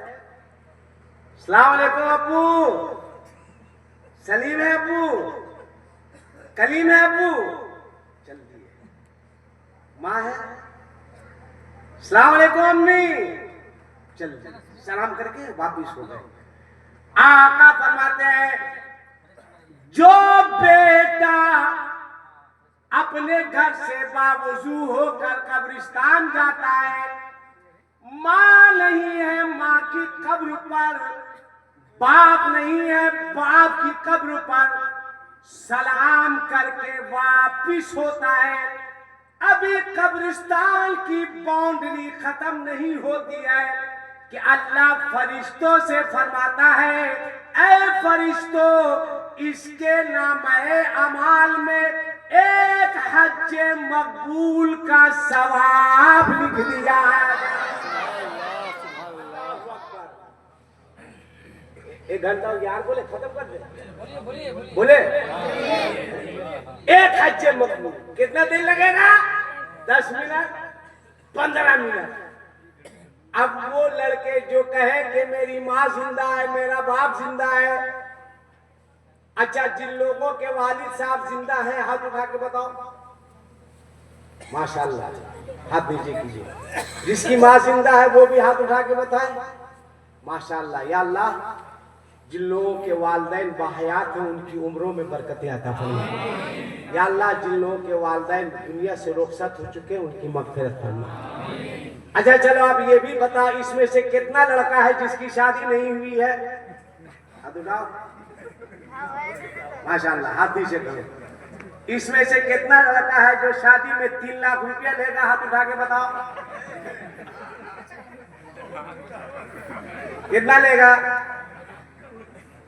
अस्सलाम वालेकुम अब्बू, सलीम है अब्बू, कलीम है अब्बू, चल दिए। माँ है, अस्सलाम वालेकुम अम्मी, चल दिए। सलाम करके वापिस हो गए। आका फरमाते हैं जो बेटा अपने घर से बावजू होकर कब्रिस्तान जाता है, माँ नहीं है माँ की कब्र पर, बाप नहीं है बाप की कब्र पर, सलाम करके वापिस होता है। अभी कब्रिस्तान की बाउंड्री खत्म नहीं होती है कि अल्लाह फरिश्तों से फरमाता है, ऐ फरिश्तों, इसके नामे अमाल में एक हज मकबूल का सवाब लिख दिया है। एक घंटा यार बोले खत्म कर दे, बोले एक हज मकबूल कितना दिन लगेगा? 10 मिनट, 15 मिनट। अब वो लड़के जो कहे कि मेरी माँ जिंदा है, मेरा बाप जिंदा है, अच्छा जिन लोगों के वालिद साहब जिंदा हैं हाथ उठा के बताओ। माशाल्लाह, हाथ नीचे कीजिए। जिसकी माँ जिंदा है वो भी हाथ उठा के बताए। माशाल्लाह। या अल्लाह, जिन लोगों के वालिदैन बाहयात हैं उनकी उम्रों में बरकतें अता फरमा। या अल्लाह, जिन लोगों के वालिदैन दुनिया से रुखसत हो चुके हैं उनकी मग़फ़िरत फरमा। अच्छा चलो अब ये भी बता, इसमें से कितना लड़का है जिसकी शादी नहीं हुई है? हाथ उठाओ। माशाल्लाह, हाथ नीचे करो। इसमें से कितना लड़का है जो शादी में 3 लाख रुपया लेगा? हाथ उठा के बताओ। कितना लेगा?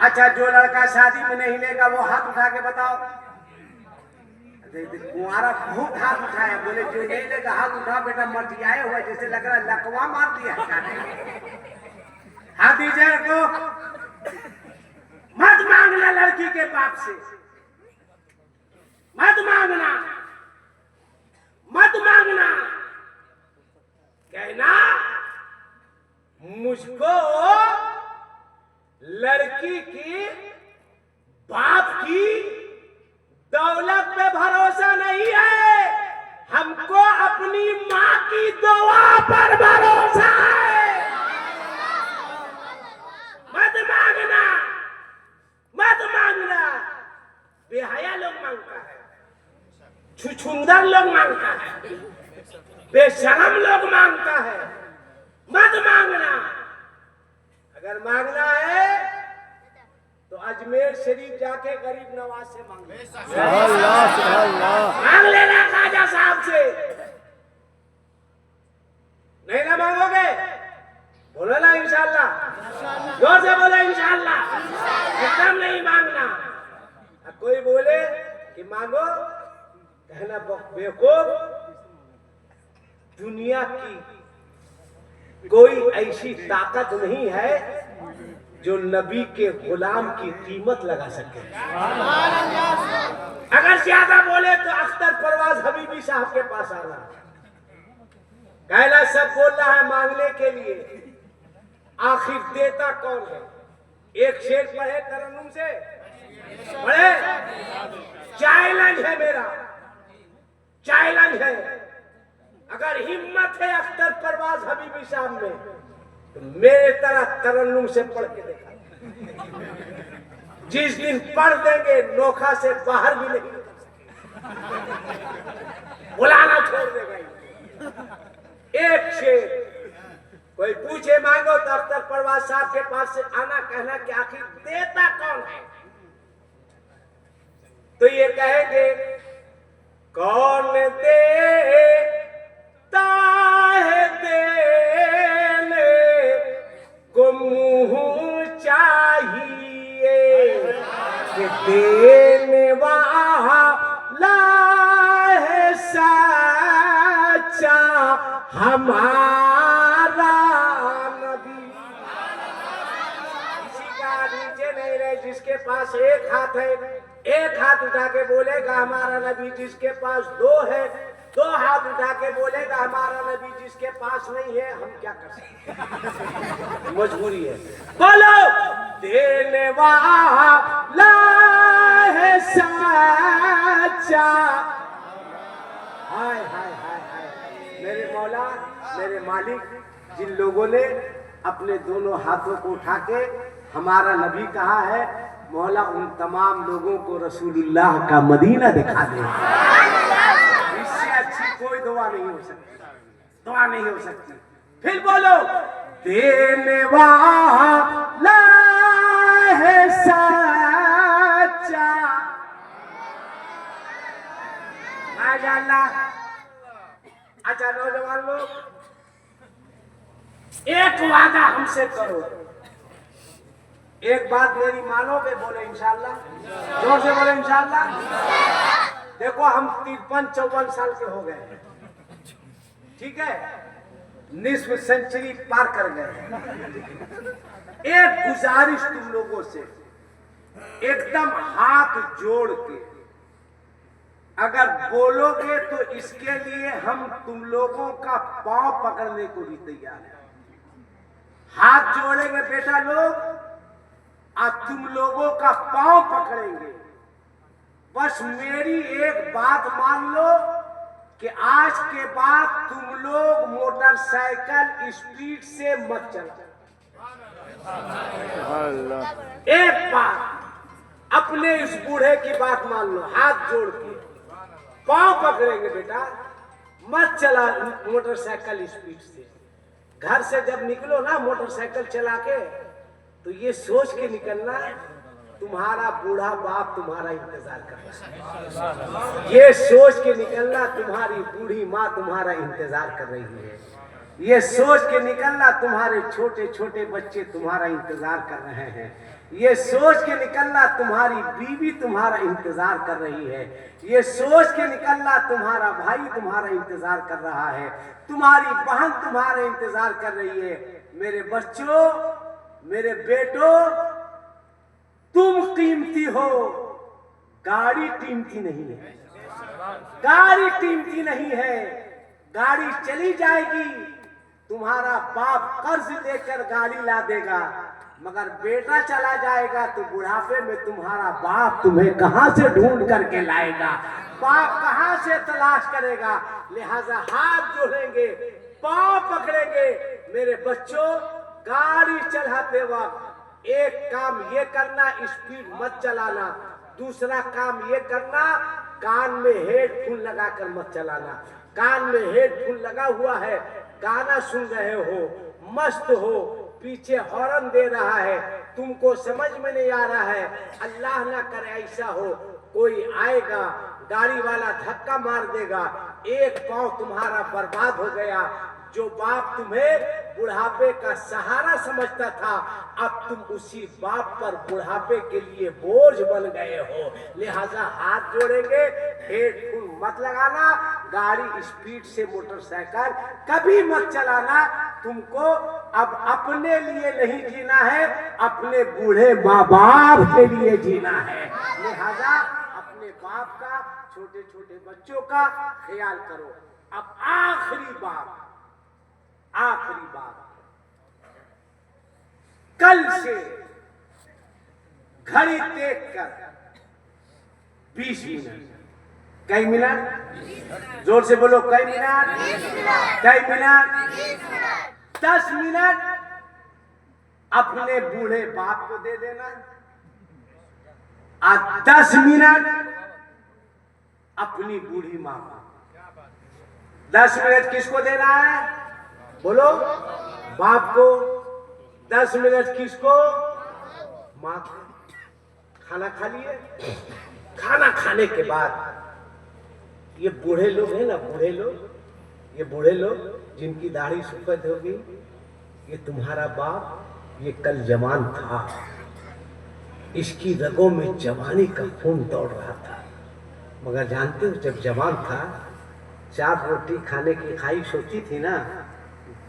अच्छा, जो लड़का शादी में नहीं लेगा वो हाथ उठा के बताओ। कुंवारा बहुत हाथ उठाया, बोले जो नहीं लेगा हाथ उठा बेटा, मटियाए हुआ जैसे लग रहा लकवा मार दिया। हाथ दीजिए रखो। मत मांगना लड़की के बाप से, मत मांगना, मत मांगना। कहना मुझको लड़की की बाप की दौलत पे भरोसा नहीं है, हमको अपनी माँ की दुआ पर भरोसा है। मत मांगना, मत मांगना। बेहया लोग मांगता है, छुछुंदर लोग मांगता है, बेशरम लोग मांगता है। मत मांगना। अगर मांगना है तो अजमेर शरीफ जाके गरीब नवाज से मांग लेना, खाजा साहब से। नहीं ना मांगोगे? बोलो ना इंशाल्लाह, जोर से बोलो इंशाल्लाह। एकदम नहीं मांगना। अब कोई बोले कि मांगो, कहना बेवकूफ, दुनिया की कोई ऐसी ताकत नहीं है जो नबी के गुलाम की कीमत लगा सके। अगर ज्यादा बोले तो अख्तर परवाज हबीबी साहब के पास आना। कहना सब बोल रहा है मांगने के लिए, आखिर देता कौन है? एक शेर पढ़े तरन्नुम से, पढ़े। चैलेंज है मेरा, चैलेंज है। अगर हिम्मत है अख्तर परवाज हबीबी साहब में तो मेरे तरह तरन्नुम से पढ़ के देखा। जिस दिन पढ़ देंगे नोखा से बाहर भी नहीं, बुलाना छोड़ देगा। एक शेर कोई पूछे मांगो तो अख्तर परवाज साहब के पास से आना, कहना कि आखिर देता कौन है? तो ये कहेंगे कौन देता है देने को मुंह चाहिए कि देने वाला है सच्चा हमारा नबी। किसी का नीचे नहीं रहे, जिसके पास एक हाथ है एक हाथ उठा के बोलेगा हमारा नबी, जिसके पास 2 है दो हाथ उठा के बोलेगा हमारा नबी जिसके पास नहीं है, हम क्या कर सकते, मजबूरी है। बोलो देने वाला है सच्चा। हाय हाय हाय हाय, मेरे मौला, मेरे मालिक, जिन लोगों ने अपने दोनों हाथों को उठा के हमारा नबी कहा है, मौला उन तमाम लोगों को रसूलुल्लाह का मदीना दिखा दे। इससे अच्छी कोई दुआ नहीं हो सकती, दुआ नहीं हो सकती। फिर बोलो देने वाला है सच्चा। माशाअल्लाह। अच्छा नौजवान लोग, एक वादा हमसे करो, एक बात मेरी मानोगे? बोले इंशाअल्लाह, जोर से बोले इंशाअल्लाह। देखो हम 53-54 साल के हो गए, ठीक है, निस्फ सेंचुरी पार कर गए। एक गुजारिश तुम लोगों से, एकदम हाथ जोड़ के अगर बोलोगे तो इसके लिए हम तुम लोगों का पांव पकड़ने को भी तैयार हैं। हाथ जोड़ेंगे बेटा लोग, और तुम लोगों का पांव पकड़ेंगे। बस मेरी एक बात मान लो कि आज के बाद तुम लोग मोटरसाइकिल स्पीड से मत चलाओ। एक बात अपने इस बूढ़े की बात मान लो, हाथ जोड़ के पांव पकड़ेंगे बेटा, मत चला मोटरसाइकिल स्पीड से। घर से जब निकलो ना मोटरसाइकिल चला के, तो ये सोच के निकलना तुम्हारा बूढ़ा बाप तुम्हारा इंतजार कर रहा है। ये सोच के निकलना तुम्हारी बूढ़ी माँ तुम्हारा इंतजार कर रही है। ये सोच के निकलना तुम्हारे छोटे छोटे बच्चे तुम्हारा इंतजार कर रहे हैं। ये सोच के निकलना तुम्हारी बीवी तुम्हारा इंतजार कर रही है। ये सोच के निकलना तुम्हारा भाई तुम्हारा इंतजार कर रहा है। तुम्हारी बहन तुम्हारा इंतजार कर रही है। मेरे बच्चों, मेरे बेटों, तुम कीमती हो, गाड़ी कीमती नहीं है। गाड़ी कीमती नहीं है, गाड़ी चली जाएगी, तुम्हारा बाप कर्ज लेकर गाड़ी ला देगा, मगर बेटा चला जाएगा तो बुढ़ापे में तुम्हारा बाप तुम्हें कहां से ढूंढ करके लाएगा, बाप कहां से तलाश करेगा। लिहाजा हाथ जोड़ेंगे, पांव पकड़ेंगे। मेरे बच्चों, गाड़ी चलाते वक्त एक काम ये करना, स्पीड मत चलाना। दूसरा काम ये करना, कान में हेडफोन लगाकर मत चलाना। कान में हेडफोन लगा हुआ है, गाना सुन रहे हो, मस्त हो, पीछे हॉर्न दे रहा है, तुमको समझ में नहीं आ रहा है। अल्लाह ना करे ऐसा हो, कोई आएगा गाड़ी वाला धक्का मार देगा, एक पांव तुम्हारा बर्बाद हो गया। जो बाप तुम्हें बुढ़ापे का सहारा समझता था, अब तुम उसी बाप पर बुढ़ापे के लिए बोझ बन गए हो। लिहाजा हाथ जोड़ेंगे, हेडफोन मत लगाना, गाड़ी स्पीड से मोटरसाइकिल कभी मत चलाना। तुमको अब अपने लिए नहीं जीना है, अपने बूढ़े माँ बाप के लिए जीना है। लिहाजा अपने बाप का, छोटे छोटे बच्चों का ख्याल करो। अब आखिरी बात, कल से घड़ी देख कर 20 मिनट, कई मिनट, जोर से बोलो, कई मिनट, कई मिनट, 10 मिनट अपने बूढ़े बाप को दे देना, और 10 मिनट अपनी बूढ़ी माँ को। 10 मिनट किसको देना है? बोलो, बाप को। 10 मिनट किसको? माँ को। खाना खा लिए? खाना खाने के बाद ये बूढ़े लोग हैं ना, बूढ़े लोग, ये बूढ़े लोग जिनकी दाढ़ी सफेद होगी, ये तुम्हारा बाप, ये कल जवान था, इसकी रगों में जवानी का खून दौड़ रहा था, मगर जानते हो जब जवान था 4 रोटी खाने की ख्वाहिश होती थी ना,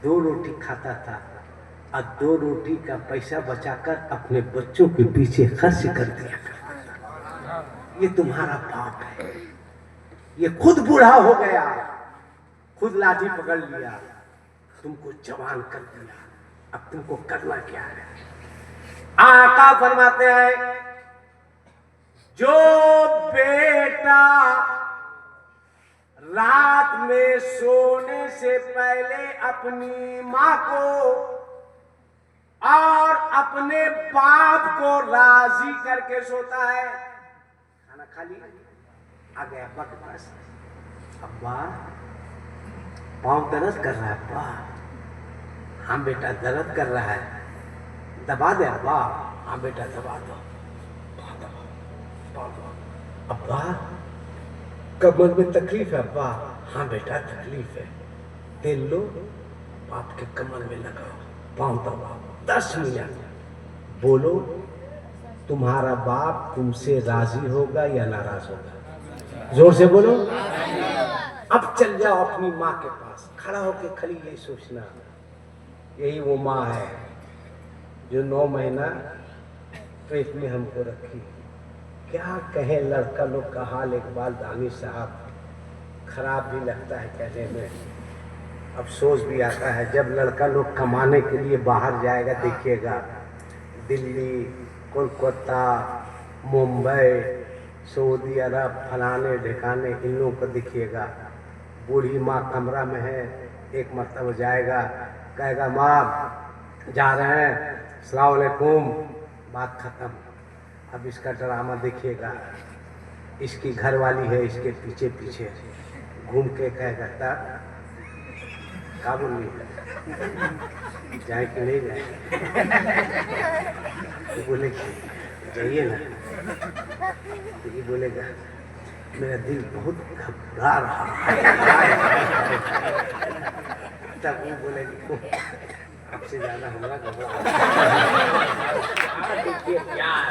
2 रोटी खाता था, और 2 रोटी का पैसा बचाकर अपने बच्चों के पीछे खर्च कर दिया करता था। ये तुम्हारा बाप है, ये खुद बूढ़ा हो गया, खुद लाठी पकड़ लिया, तुमको जवान कर दिया, अब तुमको करना क्या है? आका फरमाते हैं जो बेटा रात में सोने से पहले अपनी माँ को और अपने बाप को राजी करके सोता है, खाना खा लिया, आ गया अब्बा के पास, अब्बा पाँव दर्द कर रहा है अब्बा, हाँ बेटा दर्द कर रहा है, दबा दे अब्बा, हाँ बेटा दबा दो, अब्बा कमर में तकलीफ है अब्बा, हाँ बेटा तकलीफ है, तेल लो बाप के कमर में लगाओ, पाँव दबाओ, 10 मिनट बोलो तुम्हारा बाप तुमसे राजी होगा या नाराज होगा? जोर से बोलो। अब चल जाओ अपनी माँ के पास, खड़ा होके खाली यही सोचना, यही वो माँ है जो 9 महीना पेट में हमको रखी। क्या कहे लड़का लोग का हाल, इकबाल दानी साहब, खराब भी लगता है कहने में, अफसोस भी आता है। जब लड़का लोग कमाने के लिए बाहर जाएगा, देखिएगा दिल्ली, कोलकाता, मुंबई, सऊदी अरब, फलाने ढिकाने, इन लोगों को देखिएगा, बूढ़ी माँ कमरा में है, एक मरतबा जाएगा, कहेगा माँ जा रहे हैं, अस्सलाम वालेकुम, बात खत्म। अब इसका ड्रामा देखिएगा, इसकी घरवाली है इसके पीछे पीछे घूम के कहेगा तब काबू नहीं जाए कि नहीं जाए, तो बोलेगी जाइए ना, तो ये बोलेगा मेरा दिल बहुत घबरा रहा है, तब वो बोलेगी आपसे ज्यादा हमारा घबरा। देखिए प्यार,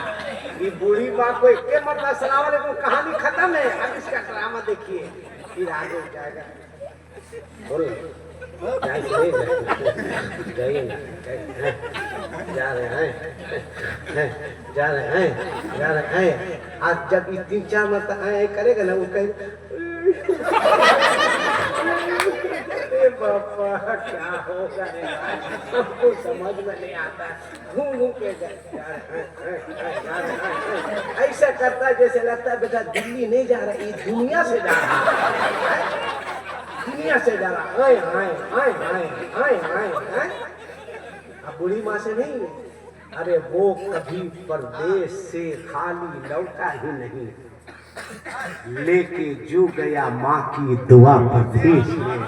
ये बूढ़ी माँ को एक मरतबा सलाम अलैकुम, कहानी खत्म है। अब इसका ड्रामा देखिए, फिर आगे जाएगा, बोलो जाइए ना, जा रहे हैं, जा रहे हैं। आज जब ये 3-4 मरतबा आए करेगा ना, वो कहेगा बापा क्या होगा, सबको समझ में नहीं आता, घूम घूम के ऐसा करता है जैसे लगता है बेटा दिल्ली नहीं जा रहा, ये दुनिया से जा रहा है, दुनिया से जा रहा है। अब बूढ़ी माँ से नहीं, अरे वो कभी परदेश से खाली लौटा ही नहीं, लेके जो गया माँ की दुआ परदेश में।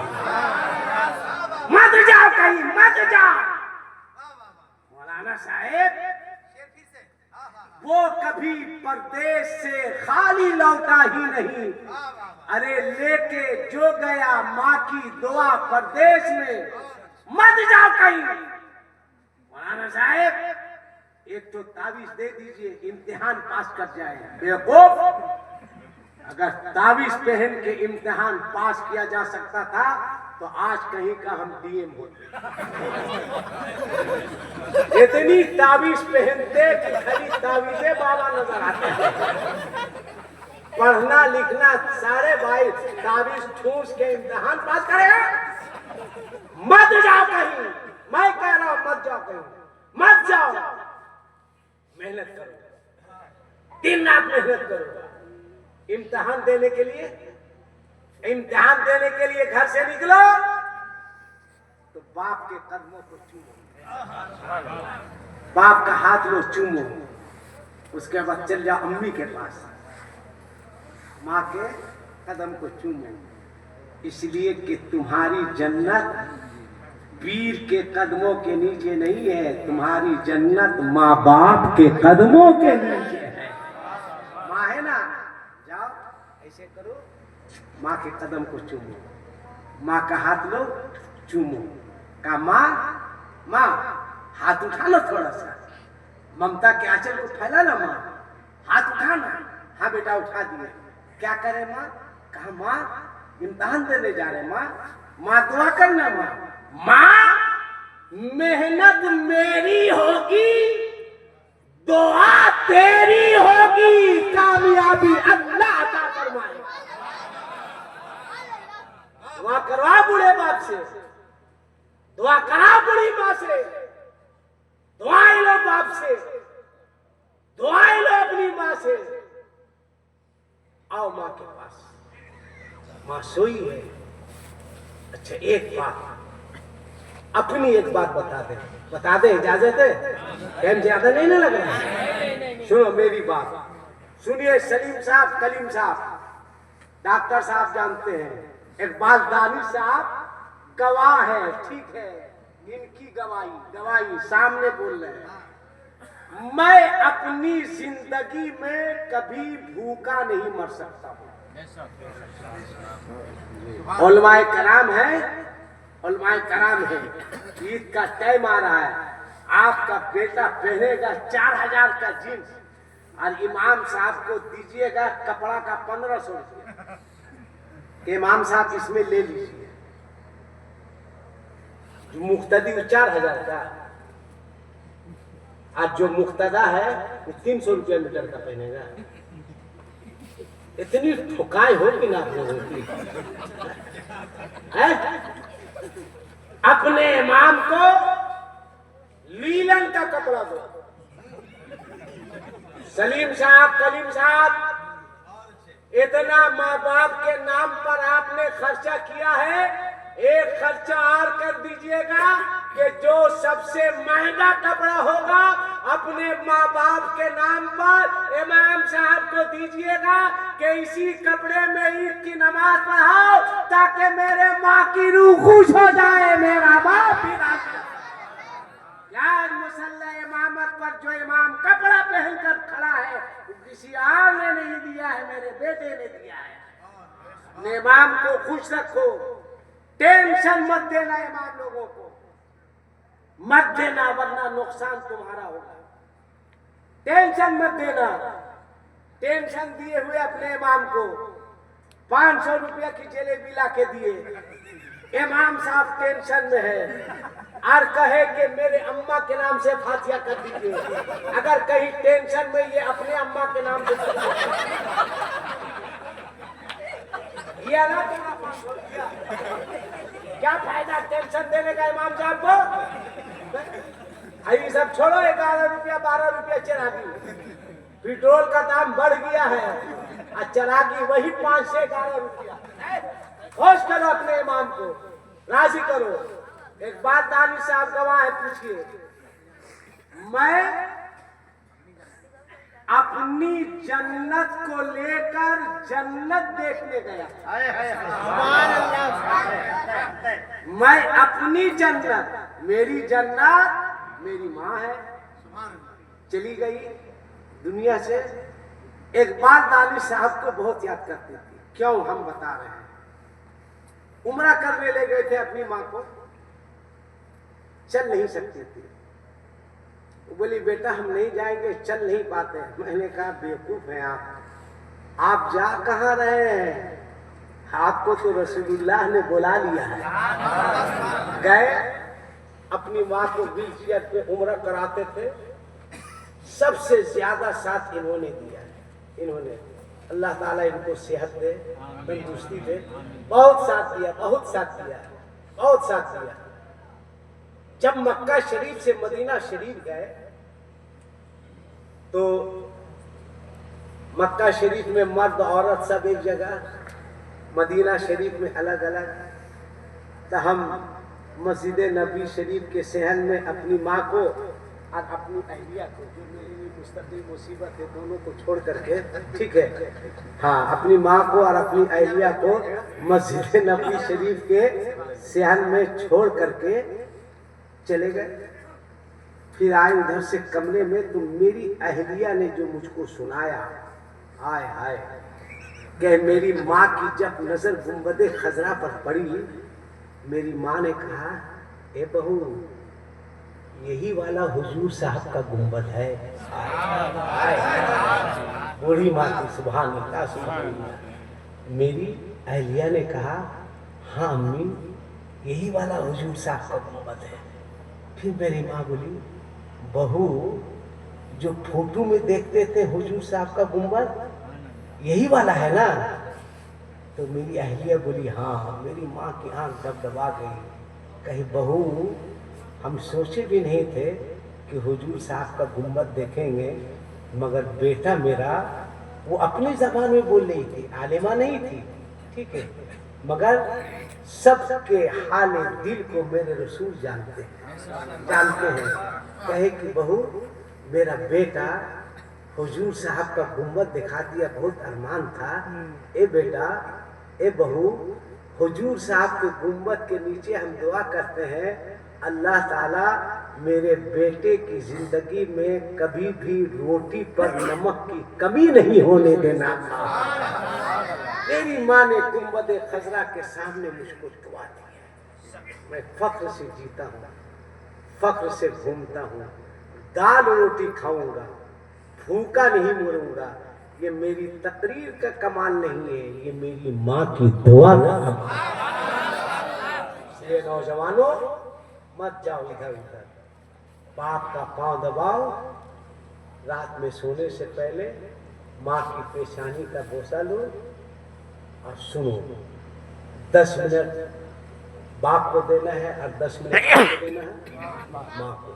मत जाओ कहीं, मत जाओ मौलाना साहेब, वो कभी परदेश से खाली लौटा ही नहीं, अरे लेके जो गया माँ की दुआ परदेश में। मत जाओ कहीं। मौलाना साहेब एक तो ताबीज दे दीजिए, इम्तिहान पास कर जाए। बेवकूफ, अगर ताबीज पहन के इम्तिहान पास किया जा सकता था तो आज कहीं का हम डीएम होते। इतनी ताबीज पहनते कि खाली ताबीज़े बाबा नजर आते हैं। पढ़ना लिखना सारे भाई ताबीज ठूस के इम्तिहान पास करेगा। मत जाओ कहीं, मैं कह रहा हूं मत जाओ कहीं, मत जाओ। मेहनत करो, दिन रात मेहनत करो। इम्तिहान देने के लिए, इम्तिहान देने के लिए घर से निकलो तो बाप के कदमों को चूमो, बाप का हाथ लो चूमो, उसके बाद चल जाओ अम्मी के पास, माँ के कदम को चूमो, इसलिए कि तुम्हारी जन्नत वीर के कदमों के नीचे नहीं है, तुम्हारी जन्नत माँ बाप के कदमों के नीचे है। माँ है ना, जाओ ऐसे करो, माँ के कदम को चूमो, माँ का हाथ लो चूमो, का माँ माँ हाथ उठाना थोड़ा सा, ममता के आंचल को फैलाना, माँ हाथ उठाना। हाँ बेटा उठा दिए। क्या करे माँ? कहा माँ इम्तिहान देने जा रहे माँ, माँ दुआ करना माँ, माँ मेहनत मेरी होगी, दुआ तेरी होगी, कामयाबी अल्लाह अता फरमाएगा। दुआ करवा बाप से, दुआएं लो अपनी माँ से। आओ माँ के पास, माँ सोई है। अच्छा एक बात, अपनी एक बात बता दे, इजाजत है? टाइम ज्यादा नहीं ना लग रहा है? सुनो मेरी बात, सुनिए सलीम साहब, कलीम साहब, डॉक्टर साहब जानते हैं, इकबाल दानी साहब गवाह है, ठीक है, इनकी गवाही सामने बोल रहे हैं। मैं अपनी जिंदगी में कभी भूखा नहीं मर सकता हूँ। उलमाए कराम है, उलमाए कराम है। ईद का टाइम आ रहा है, आपका बेटा पहनेगा 4000 का जींस और इमाम साहब को दीजिएगा कपड़ा का 1500 रुपया। इमाम साहब इसमें ले लीजिए। जो मुक्तदी 4000 का, आज जो मुक्तदा है वो 300 रुपया मीटर का पहनेगा। इतनी ठुकाई होगी ना आप लोगों की, अपने इमाम को लीलन का कपड़ा दो। सलीम साहब, कलीम साहब, इतना माँ बाप के नाम पर आपने खर्चा किया है, एक खर्चा और कर दीजिएगा कि जो सबसे महंगा कपड़ा होगा अपने माँ बाप के नाम पर इमाम साहब को दीजिएगा कि इसी कपड़े में ईद की नमाज पढ़ाओ, ताकि मेरे माँ की रूह खुश हो जाए, मेरा बाप भी राजी। यार मुसल्ला इमामत पर जो इमाम कपड़ा पहनकर खड़ा है वो किसी और ने नहीं दिया है, मेरे बेटे ने दिया है। इमाम को खुश रखो, टेंशन मत देना, इमाम लोगों को मत देना, वरना नुकसान तुम्हारा होगा। टेंशन मत देना। टेंशन दिए हुए अपने इमाम को 500 रुपया की जलेबी ला के दिए। इमाम साहब टेंशन में है और कहे कि मेरे अम्मा के नाम से फातिहा कर दीजिए। अगर कहीं टेंशन में ये अपने अम्मा के नाम से किया ना, क्या फायदा टेंशन देने का इमाम साहब को? ये सब छोड़ो, 11 रुपया 12 रुपया चरागी, पेट्रोल का दाम बढ़ गया है और चरागी वही 5 से 11 रुपया। खुश करो अपने इमाम को, राजी करो। एक बात दानी साहब गवाह है, पूछिए। मैं अपनी जन्नत को लेकर जन्नत देखने गया। मैं अपनी जन्नत, मेरी जन्नत मेरी माँ है, चली गई दुनिया से। एक बार दानी साहब को बहुत याद करती थी। क्यों, हम बता रहे हैं। उम्रा करने ले गए थे अपनी माँ को, चल नहीं सकती थी। वो बोली बेटा हम नहीं जाएंगे, चल नहीं पाते। मैंने कहा बेवकूफ हैं आप जा कहाँ रहे हैं? आपको तो रसूलुल्लाह ने बुला लिया है। गए, अपनी माँ को व्हील चेयर पे उम्रा कराते थे। सबसे ज्यादा साथ इन्होंने दिया है। इन्होंने, अल्लाह ताला इनको सेहत दे, तंदुरुस्ती दे, बहुत साथ दिया, बहुत साथ दिया, बहुत साथ दिया। जब मक्का शरीफ से मदीना शरीफ गए तो मक्का शरीफ में मर्द औरत सब एक जगह, मदीना शरीफ में अलग अलग। तो हम मस्जिद नबी शरीफ के सहन में अपनी माँ को और अपनी अहलिया को, जो मेरी मुस्तकिल मुसीबत है, दोनों को छोड़ करके, ठीक है, हाँ, अपनी माँ को और अपनी अहलिया को मस्जिद नबी शरीफ के सहन में छोड़ करके चले गए। फिर आए उधर से कमरे में, तो मेरी अहलिया ने जो मुझको सुनाया, हाय हाय, कि मेरी माँ की जब नजर गुंबदे खजरा पर पड़ी, मेरी माँ ने कहा, ए बहू, यही वाला हुजूर साहब का गुंबद है। बूढ़ी माँ की सुभान अल्लाह, सुभान अल्लाह। मेरी अहलिया ने कहा, हाँ अम्मी, यही वाला हुजूर साहब का गुंबद है। फिर मेरी माँ बोली, बहू, जो फोटो में देखते थे हुजूर साहब का गुंबद, यही वाला है ना? तो मेरी अहलिया बोली, हाँ। मेरी माँ की आंख दबदबा गई। कही, बहू, हम सोचे भी नहीं थे कि हुजूर साहब का गुम्बद देखेंगे, मगर बेटा मेरा, वो अपनी जबान में बोल रही थी, आलिमा नहीं थी, ठीक है, मगर सबके हाल दिल को मेरे रसूल जानते हैं। कहे कि बहू, मेरा बेटा हुजूर साहब का गुम्बद दिखा दिया, बहुत अरमान था। ए बेटा, ए बहू, हुजूर साहब के गुम्बद के नीचे हम दुआ करते हैं, अल्लाह ताला मेरे बेटे की जिंदगी में कभी भी रोटी पर नमक की कमी नहीं होने देना। मेरी माँ ने गुम्बद खजरा के सामने मुझको दुआ दी। मैं फख्र से जीता हूँ, फख्र से घूमता हूँ, दाल रोटी खाऊंगा, भूखा नहीं मरूंगा। ये मेरी तकरीर का कमाल नहीं है, ये मेरी माँ की दुआ का कमाल। ये नौजवानों, मत जाओ इधर उधर, बाप का पांव दबाओ, रात में सोने से पहले माँ की पेशानी का बोसा लो और सुनो। 10 मिनट बाप को देना है और 10 मिनट को देना है माँ को।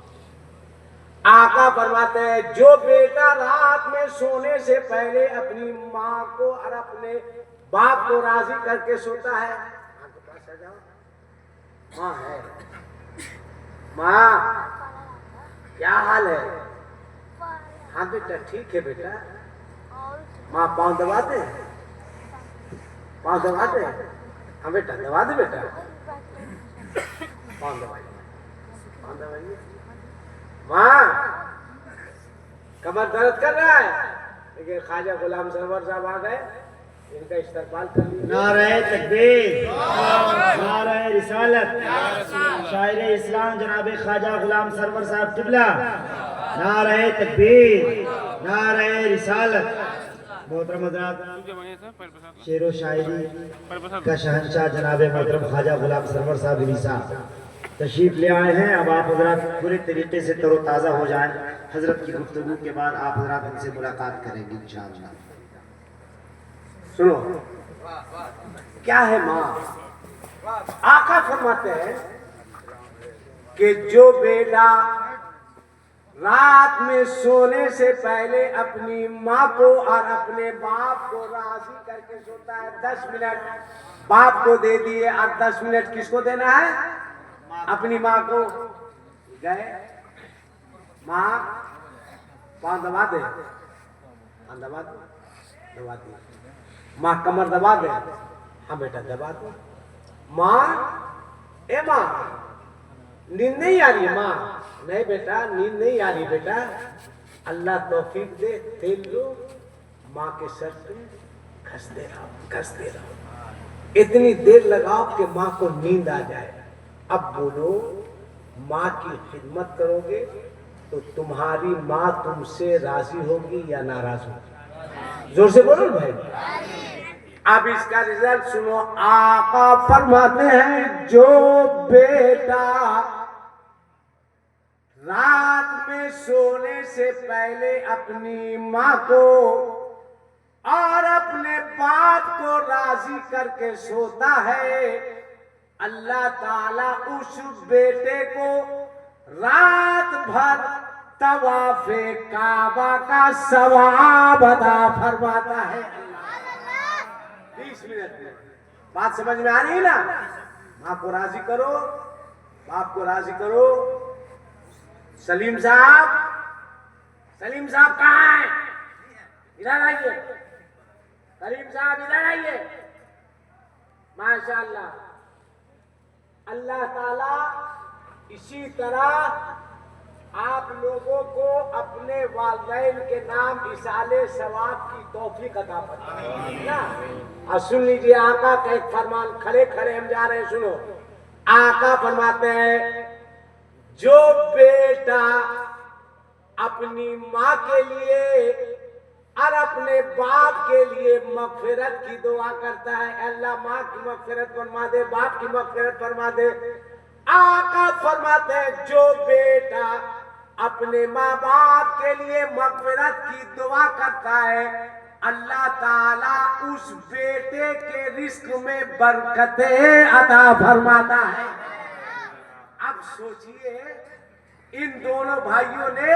आका फरमाते हैं, जो बेटा रात में सोने से पहले अपनी माँ को और अपने बाप को राजी करके सोता है, माँ है, माँ क्या हाल है? हाँ बेटा ठीक है बेटा। माँ पाँव दबा दे, पाँव दबा दे। हाँ बेटा दबा दे बेटा, पाँव दबाइए, पाँव दबाइए। माँ कमर दर्द कर रहा है, लेकिन ख्वाजा गुलाम सरवर साहब आ गए, इनका इस्तकबाल कर लीजिए। नारे तकबीर, नारे रिसालत, शायर इस्लाम जनाब ख्वाजा गुलाम सरवर साहब किबला, नारे तकबीर, नारे रिसालत। मोहतरम हज़रात, शेर व शायरी का शहंशाह जनाब मोहतरम ख्वाजा गुलाम सरवर साहब इलीसा तशरीफ ले आए हैं। अब आप हजरात पूरे तरीके से तरोताज़ा हो जाएं। हजरत की गुफ्तगू के बाद आप हजरात इनसे मुलाकात करेंगे इंशाअल्लाह। सुनो, क्या है माँ? आका फरमाते हैं कि जो बेटा रात में सोने से पहले अपनी माँ को और अपने बाप को राजी करके सोता है, 10 मिनट बाप को दे दिए और 10 मिनट किसको देना है? अपनी माँ को। गए, माँ पाँव दबा दे, पाँव दबा दो, दबा दी। माँ कमर दबा दे, हाँ बेटा दबा दो। माँ, ए माँ नींद नहीं आ रही है? माँ नहीं बेटा नींद नहीं आ रही बेटा। अल्लाह तौफीक दे, तेल लो, माँ के सर पे घसते रहो, घसते रहो, इतनी देर लगाओ कि माँ को नींद आ जाए। अब बोलो, माँ की खिदमत करोगे तो तुम्हारी माँ तुमसे राजी होगी या नाराज होगी? जोर से बोलो भाई। अब इसका रिजल्ट सुनो। आका फरमाते हैं, जो बेटा रात में सोने से पहले अपनी माँ को और अपने बाप को राजी करके सोता है, अल्लाह ताला उस बेटे को रात भर तवाफे काबा का सवाब अदा फरमाता है। 20 मिनट में बात समझ में आ रही है ना? माँ को राजी करो, बाप को राजी करो। सलीम साहब, सलीम साहब कहाँ हैं? इधर आइए। सलीम साहब इधर आइए। माशाअल्लाह, अल्लाह ताला इसी तरह आप लोगों को अपने वालिदैन के नाम इसाले सवाब की तौफीक अता फरमाए ना। और सुन लीजिए आका का एक फरमान, खड़े खड़े हम जा रहे हैं, सुनो। आका फरमाते हैं, जो बेटा अपनी माँ के लिए और अपने बाप के लिए मगफिरत की दुआ करता है, अल्लाह माँ की मगफिरत फरमा दे, बाप की मगफिरत फरमा दे। आका फरमाते हैं, जो बेटा अपने माँ बाप के लिए मगफिरत की दुआ करता है, अल्लाह ताला उस बेटे के रिस्क में बरकतें अता फरमाता है। अब सोचिए, इन दोनों भाइयों ने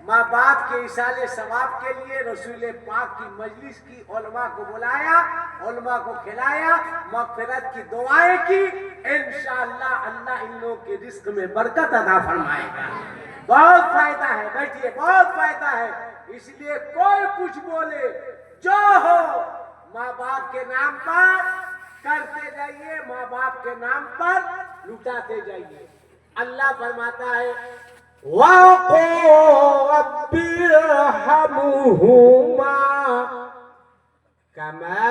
माँ बाप के इशारे सवाब के लिए रसूल पाक की मजलिस की, उलमा को बुलाया, उलमा को खिलाया, मगफिरत की दुआएं की। इंशाअल्लाह अल्लाह इन लोगों के रिस्क में बरकत अता फरमाएगा। बहुत फायदा है, बैठिए, बहुत फायदा है। इसलिए कोई कुछ बोले, जो हो माँ बाप के नाम पर करते जाइए, माँ बाप के नाम पर लुटाते जाइए। अल्लाह फरमाता है वक़ुरब्बिरहमुहुमा कमा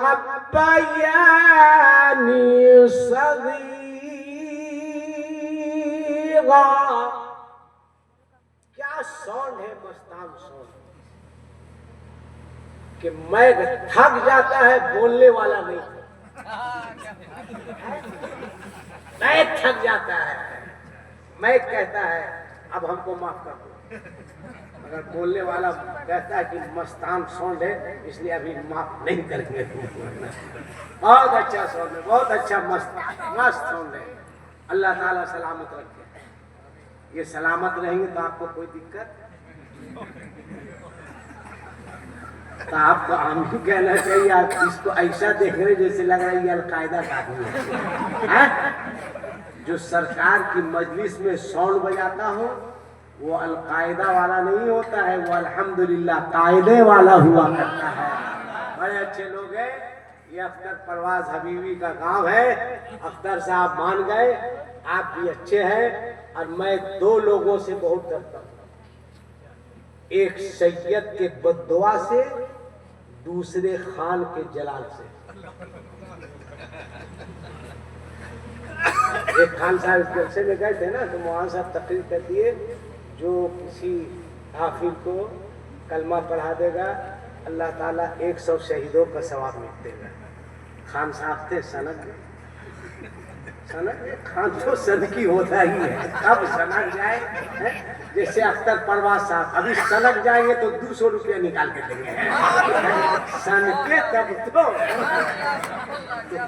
रब्बयानी सगीरा। क्या साउंड है, मस्तान साउंड, कि मैं थक जाता है, बोलने वाला नहीं, मैं थक जाता है, मैं कहता है अब हमको माफ कर दो, मगर बोलने वाला कहता है कि मस्तान साउंड है, इसलिए अभी माफ नहीं करेंगे। बहुत अच्छा साउंड है, बहुत अच्छा मस्त साउंड है। अल्लाह ताला सलामत रखे। ये सलामत रहेंगे तो आपको कोई दिक्कत, तो आपको आमीन कहना चाहिए। आप इसको ऐसा देख रहे जैसे लग रहा है ये अलकायदा का आदमी है। जो सरकार की मजलिस में साउंड बजाता हो वो अलकायदा वाला नहीं होता है, वो अल्हम्दुलिल्लाह कायदे वाला हुआ करता है। बड़े अच्छे लोग हैं। ये अख्तर परवाज हबीबी का गांव है। अख्तर साहब मान गए, आप भी अच्छे हैं। और मैं दो लोगों से बहुत डरता हूँ, एक सैयद के बद्दुआ से, दूसरे खान के जलाल से। एक खान साहब इस जलसे में गए थे ना, तो मौलाना साहब तकरीर कर दिए, जो किसी हाफिज को कलमा पढ़ा देगा अल्लाह ताला 100 शहीदों का सवाब मिल देगा। खान साहब थे सनक खान तो सनकी होता ही है, अब सनक जाए है? जैसे अख्तर परवाज साहब अभी सनक जाएंगे तो 200 रुपया निकाल के देंगे। सनके तब तो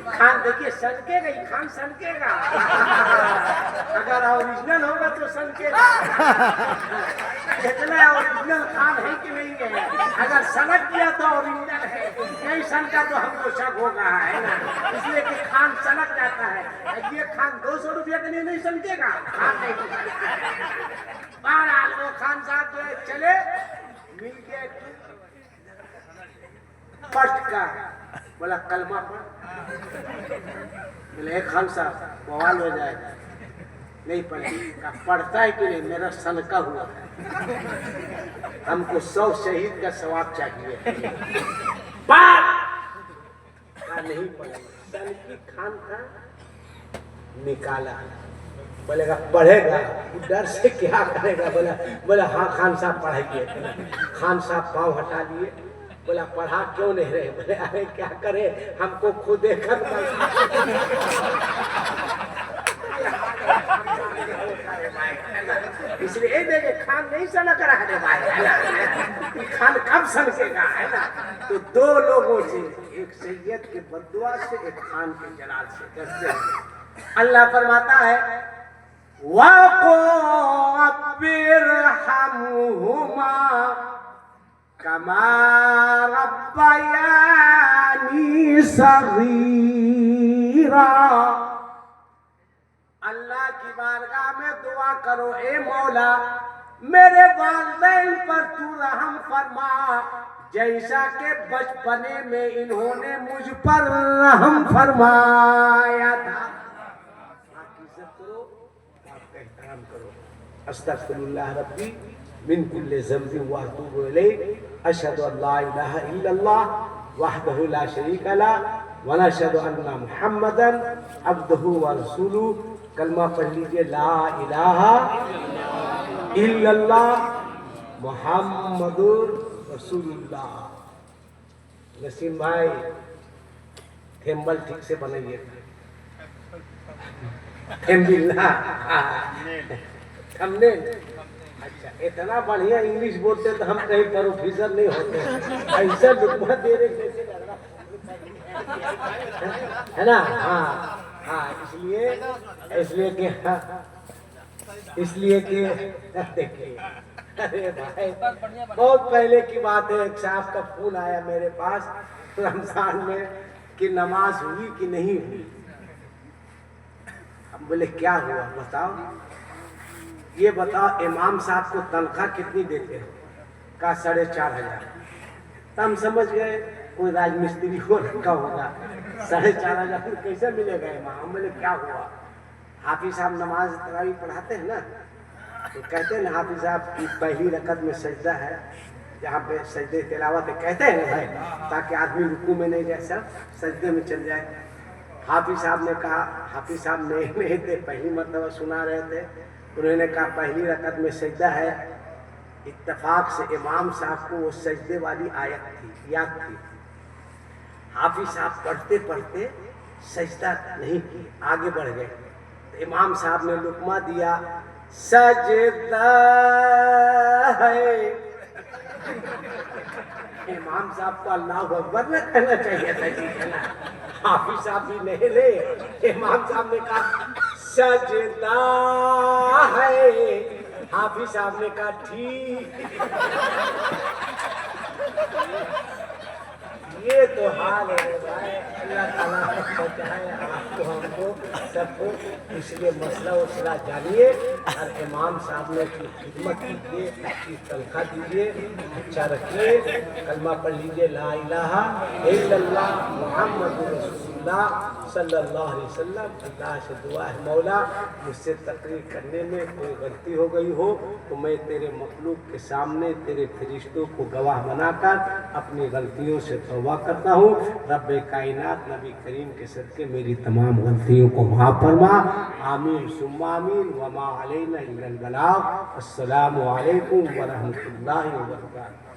खान देखिए सनकेगा ही, खान सनकेगा। अगर ओरिजिनल होगा तो सनकेगा। इतना ओरिजिनल खान है कि नहीं है? अगर सनक किया तो ओरिजिनल है, नहीं सनका तो हमको शक होगा, है ना? इसलिए कि खान सनक जाता है। ये खान 200 रुपया के लिए नहीं सनकेगा, खान नहीं। बहरहाल वो खान साहब जो है चले, मिल के पट का बोला कलमा पढ़। बोले खान साहब बवाल हो जाएगा, नहीं पढ़ता है कि नहीं, मेरा सनका हुआ है, हमको 100 शहीद का सवाब चाहिए। नहीं पढ़ेगा, सनकी खान था, निकाला। बोलेगा पढ़ेगा, डर से क्या करेगा? बोला हाँ खान साहब पढ़ाइए। खान साहब पाँव हटा लिए, बोला पढ़ा क्यों नहीं रहे? बोले अरे क्या करे, हमको खुद देखा। इसलिए देखे खान नहीं सनक रहा है भाई, खान कब सनकेगा, है ना? तो दो लोगों से, एक सैयद के बद्दुआ से, एक खान के जलाल से डरते हैं। अल्लाह फरमाता है वक़ुरब्बिरहमुहुमा कमा रब्बयानी सगीरा। अल्लाह की बारगाह में दुआ करो, ए मौला मेरे वालिदैन पर तू रहम फरमा, जैसा के बचपने में इन्होंने मुझ पर रहम फरमाया था। अस्तगफिरुल्लाह रब्बी मिन कुल्लि ज़ंबि व अतूबु इलैह, अशहदु अन ला इलाहा इल्लल्लाह वहदहु ला शरीका लह व नशहदु अन्ना मुहम्मदन अब्दुहु व रसूलुहु। कलमा पढ़ लीजिए, ला इलाहा इल्लल्लाह मुहम्मदुर रसूलुल्लाह। नसीम भाई थेम्बल ठीक से बनाइए, हमने अच्छा इतना बढ़िया इंग्लिश बोलते तो हम कहीं प्रोफेसर नहीं होते, ऐसा लुत्फा दे रहे कैसे लग रहा है ना? हाँ हाँ, इसलिए कि इसलिए कि देखिए, अरे भाई बहुत पहले की बात है, एक साहब का फोन आया मेरे पास रमजान में कि नमाज हुई कि नहीं हुई। हम बोले क्या हुआ बताओ, ये बताओ इमाम साहब को तनख्वाह कितनी देते हो? का 4,500। तो हम समझ गए कोई राजमिस्त्री को रखा होगा, 4,500 कैसे मिलेगा इमाम। हम बोले क्या हुआ? हाफिज साहब नमाज तरावी पढ़ाते हैं ना, तो कहते हैं ना हाफिज साहब की पहली रकत में सजदा है, जहाँ पे सजदे तिलावत है, कहते हैं ना भाई, ताकि आदमी रुकू में नहीं जाए, सब सजदे में चल जाए। हाफिज साहब ने कहा, हाफिज साहब नहीं थे, पहली मरतबा सुना रहे थे, उन्होंने कहा पहली रकत में सजदा है। इत्तेफाक से इमाम साहब को वो सजदे वाली आयत थी, याद थी। हाफिज साहब पढ़ते पढ़ते सजदा नहीं की, आगे बढ़ गए। तो इमाम साहब ने लुकमा दिया, सजदा है। इमाम साहब को अल्लाह अकबर न कहना चाहिए था जी, है ना? हाफिज साहब भी नहीं ले, इमाम साहब ने कहा सजदा है, हाफिज साहब ने कहा ठीक। ये तो हाल है भाई, अल्लाह ताला बचाए आपको हमको सबको। इसलिए मसला वसला जानिए और इमाम साहब ने की खिदमत कीजिए, अच्छी तनख्वाह दीजिए, अच्छा रखिए, कलमा पढ़ लीजिए ला इलाहा इल्लल्लाह मुहम्मदुर रसूलुल्लाह सल्लल्लाहु अलैहि वसल्लम। अल्लाह से दुआ है मौला मुझसे तकरीर करने में कोई गलती हो गई हो तो मैं तेरे मखलूक के सामने तेरे फरिश्तों को गवाह बनाकर अपनी गलतियों से तौबा करता हूँ। रब्बे कायनात नबी करीम के सदके मेरी तमाम गलतियों को माफ़ फरमा। आमीन सुम्मा आमीन। वमा अलैना इल्लल बलाग। अस्सलामु अलैकुम व रहमतुल्लाहि व बरकातहू।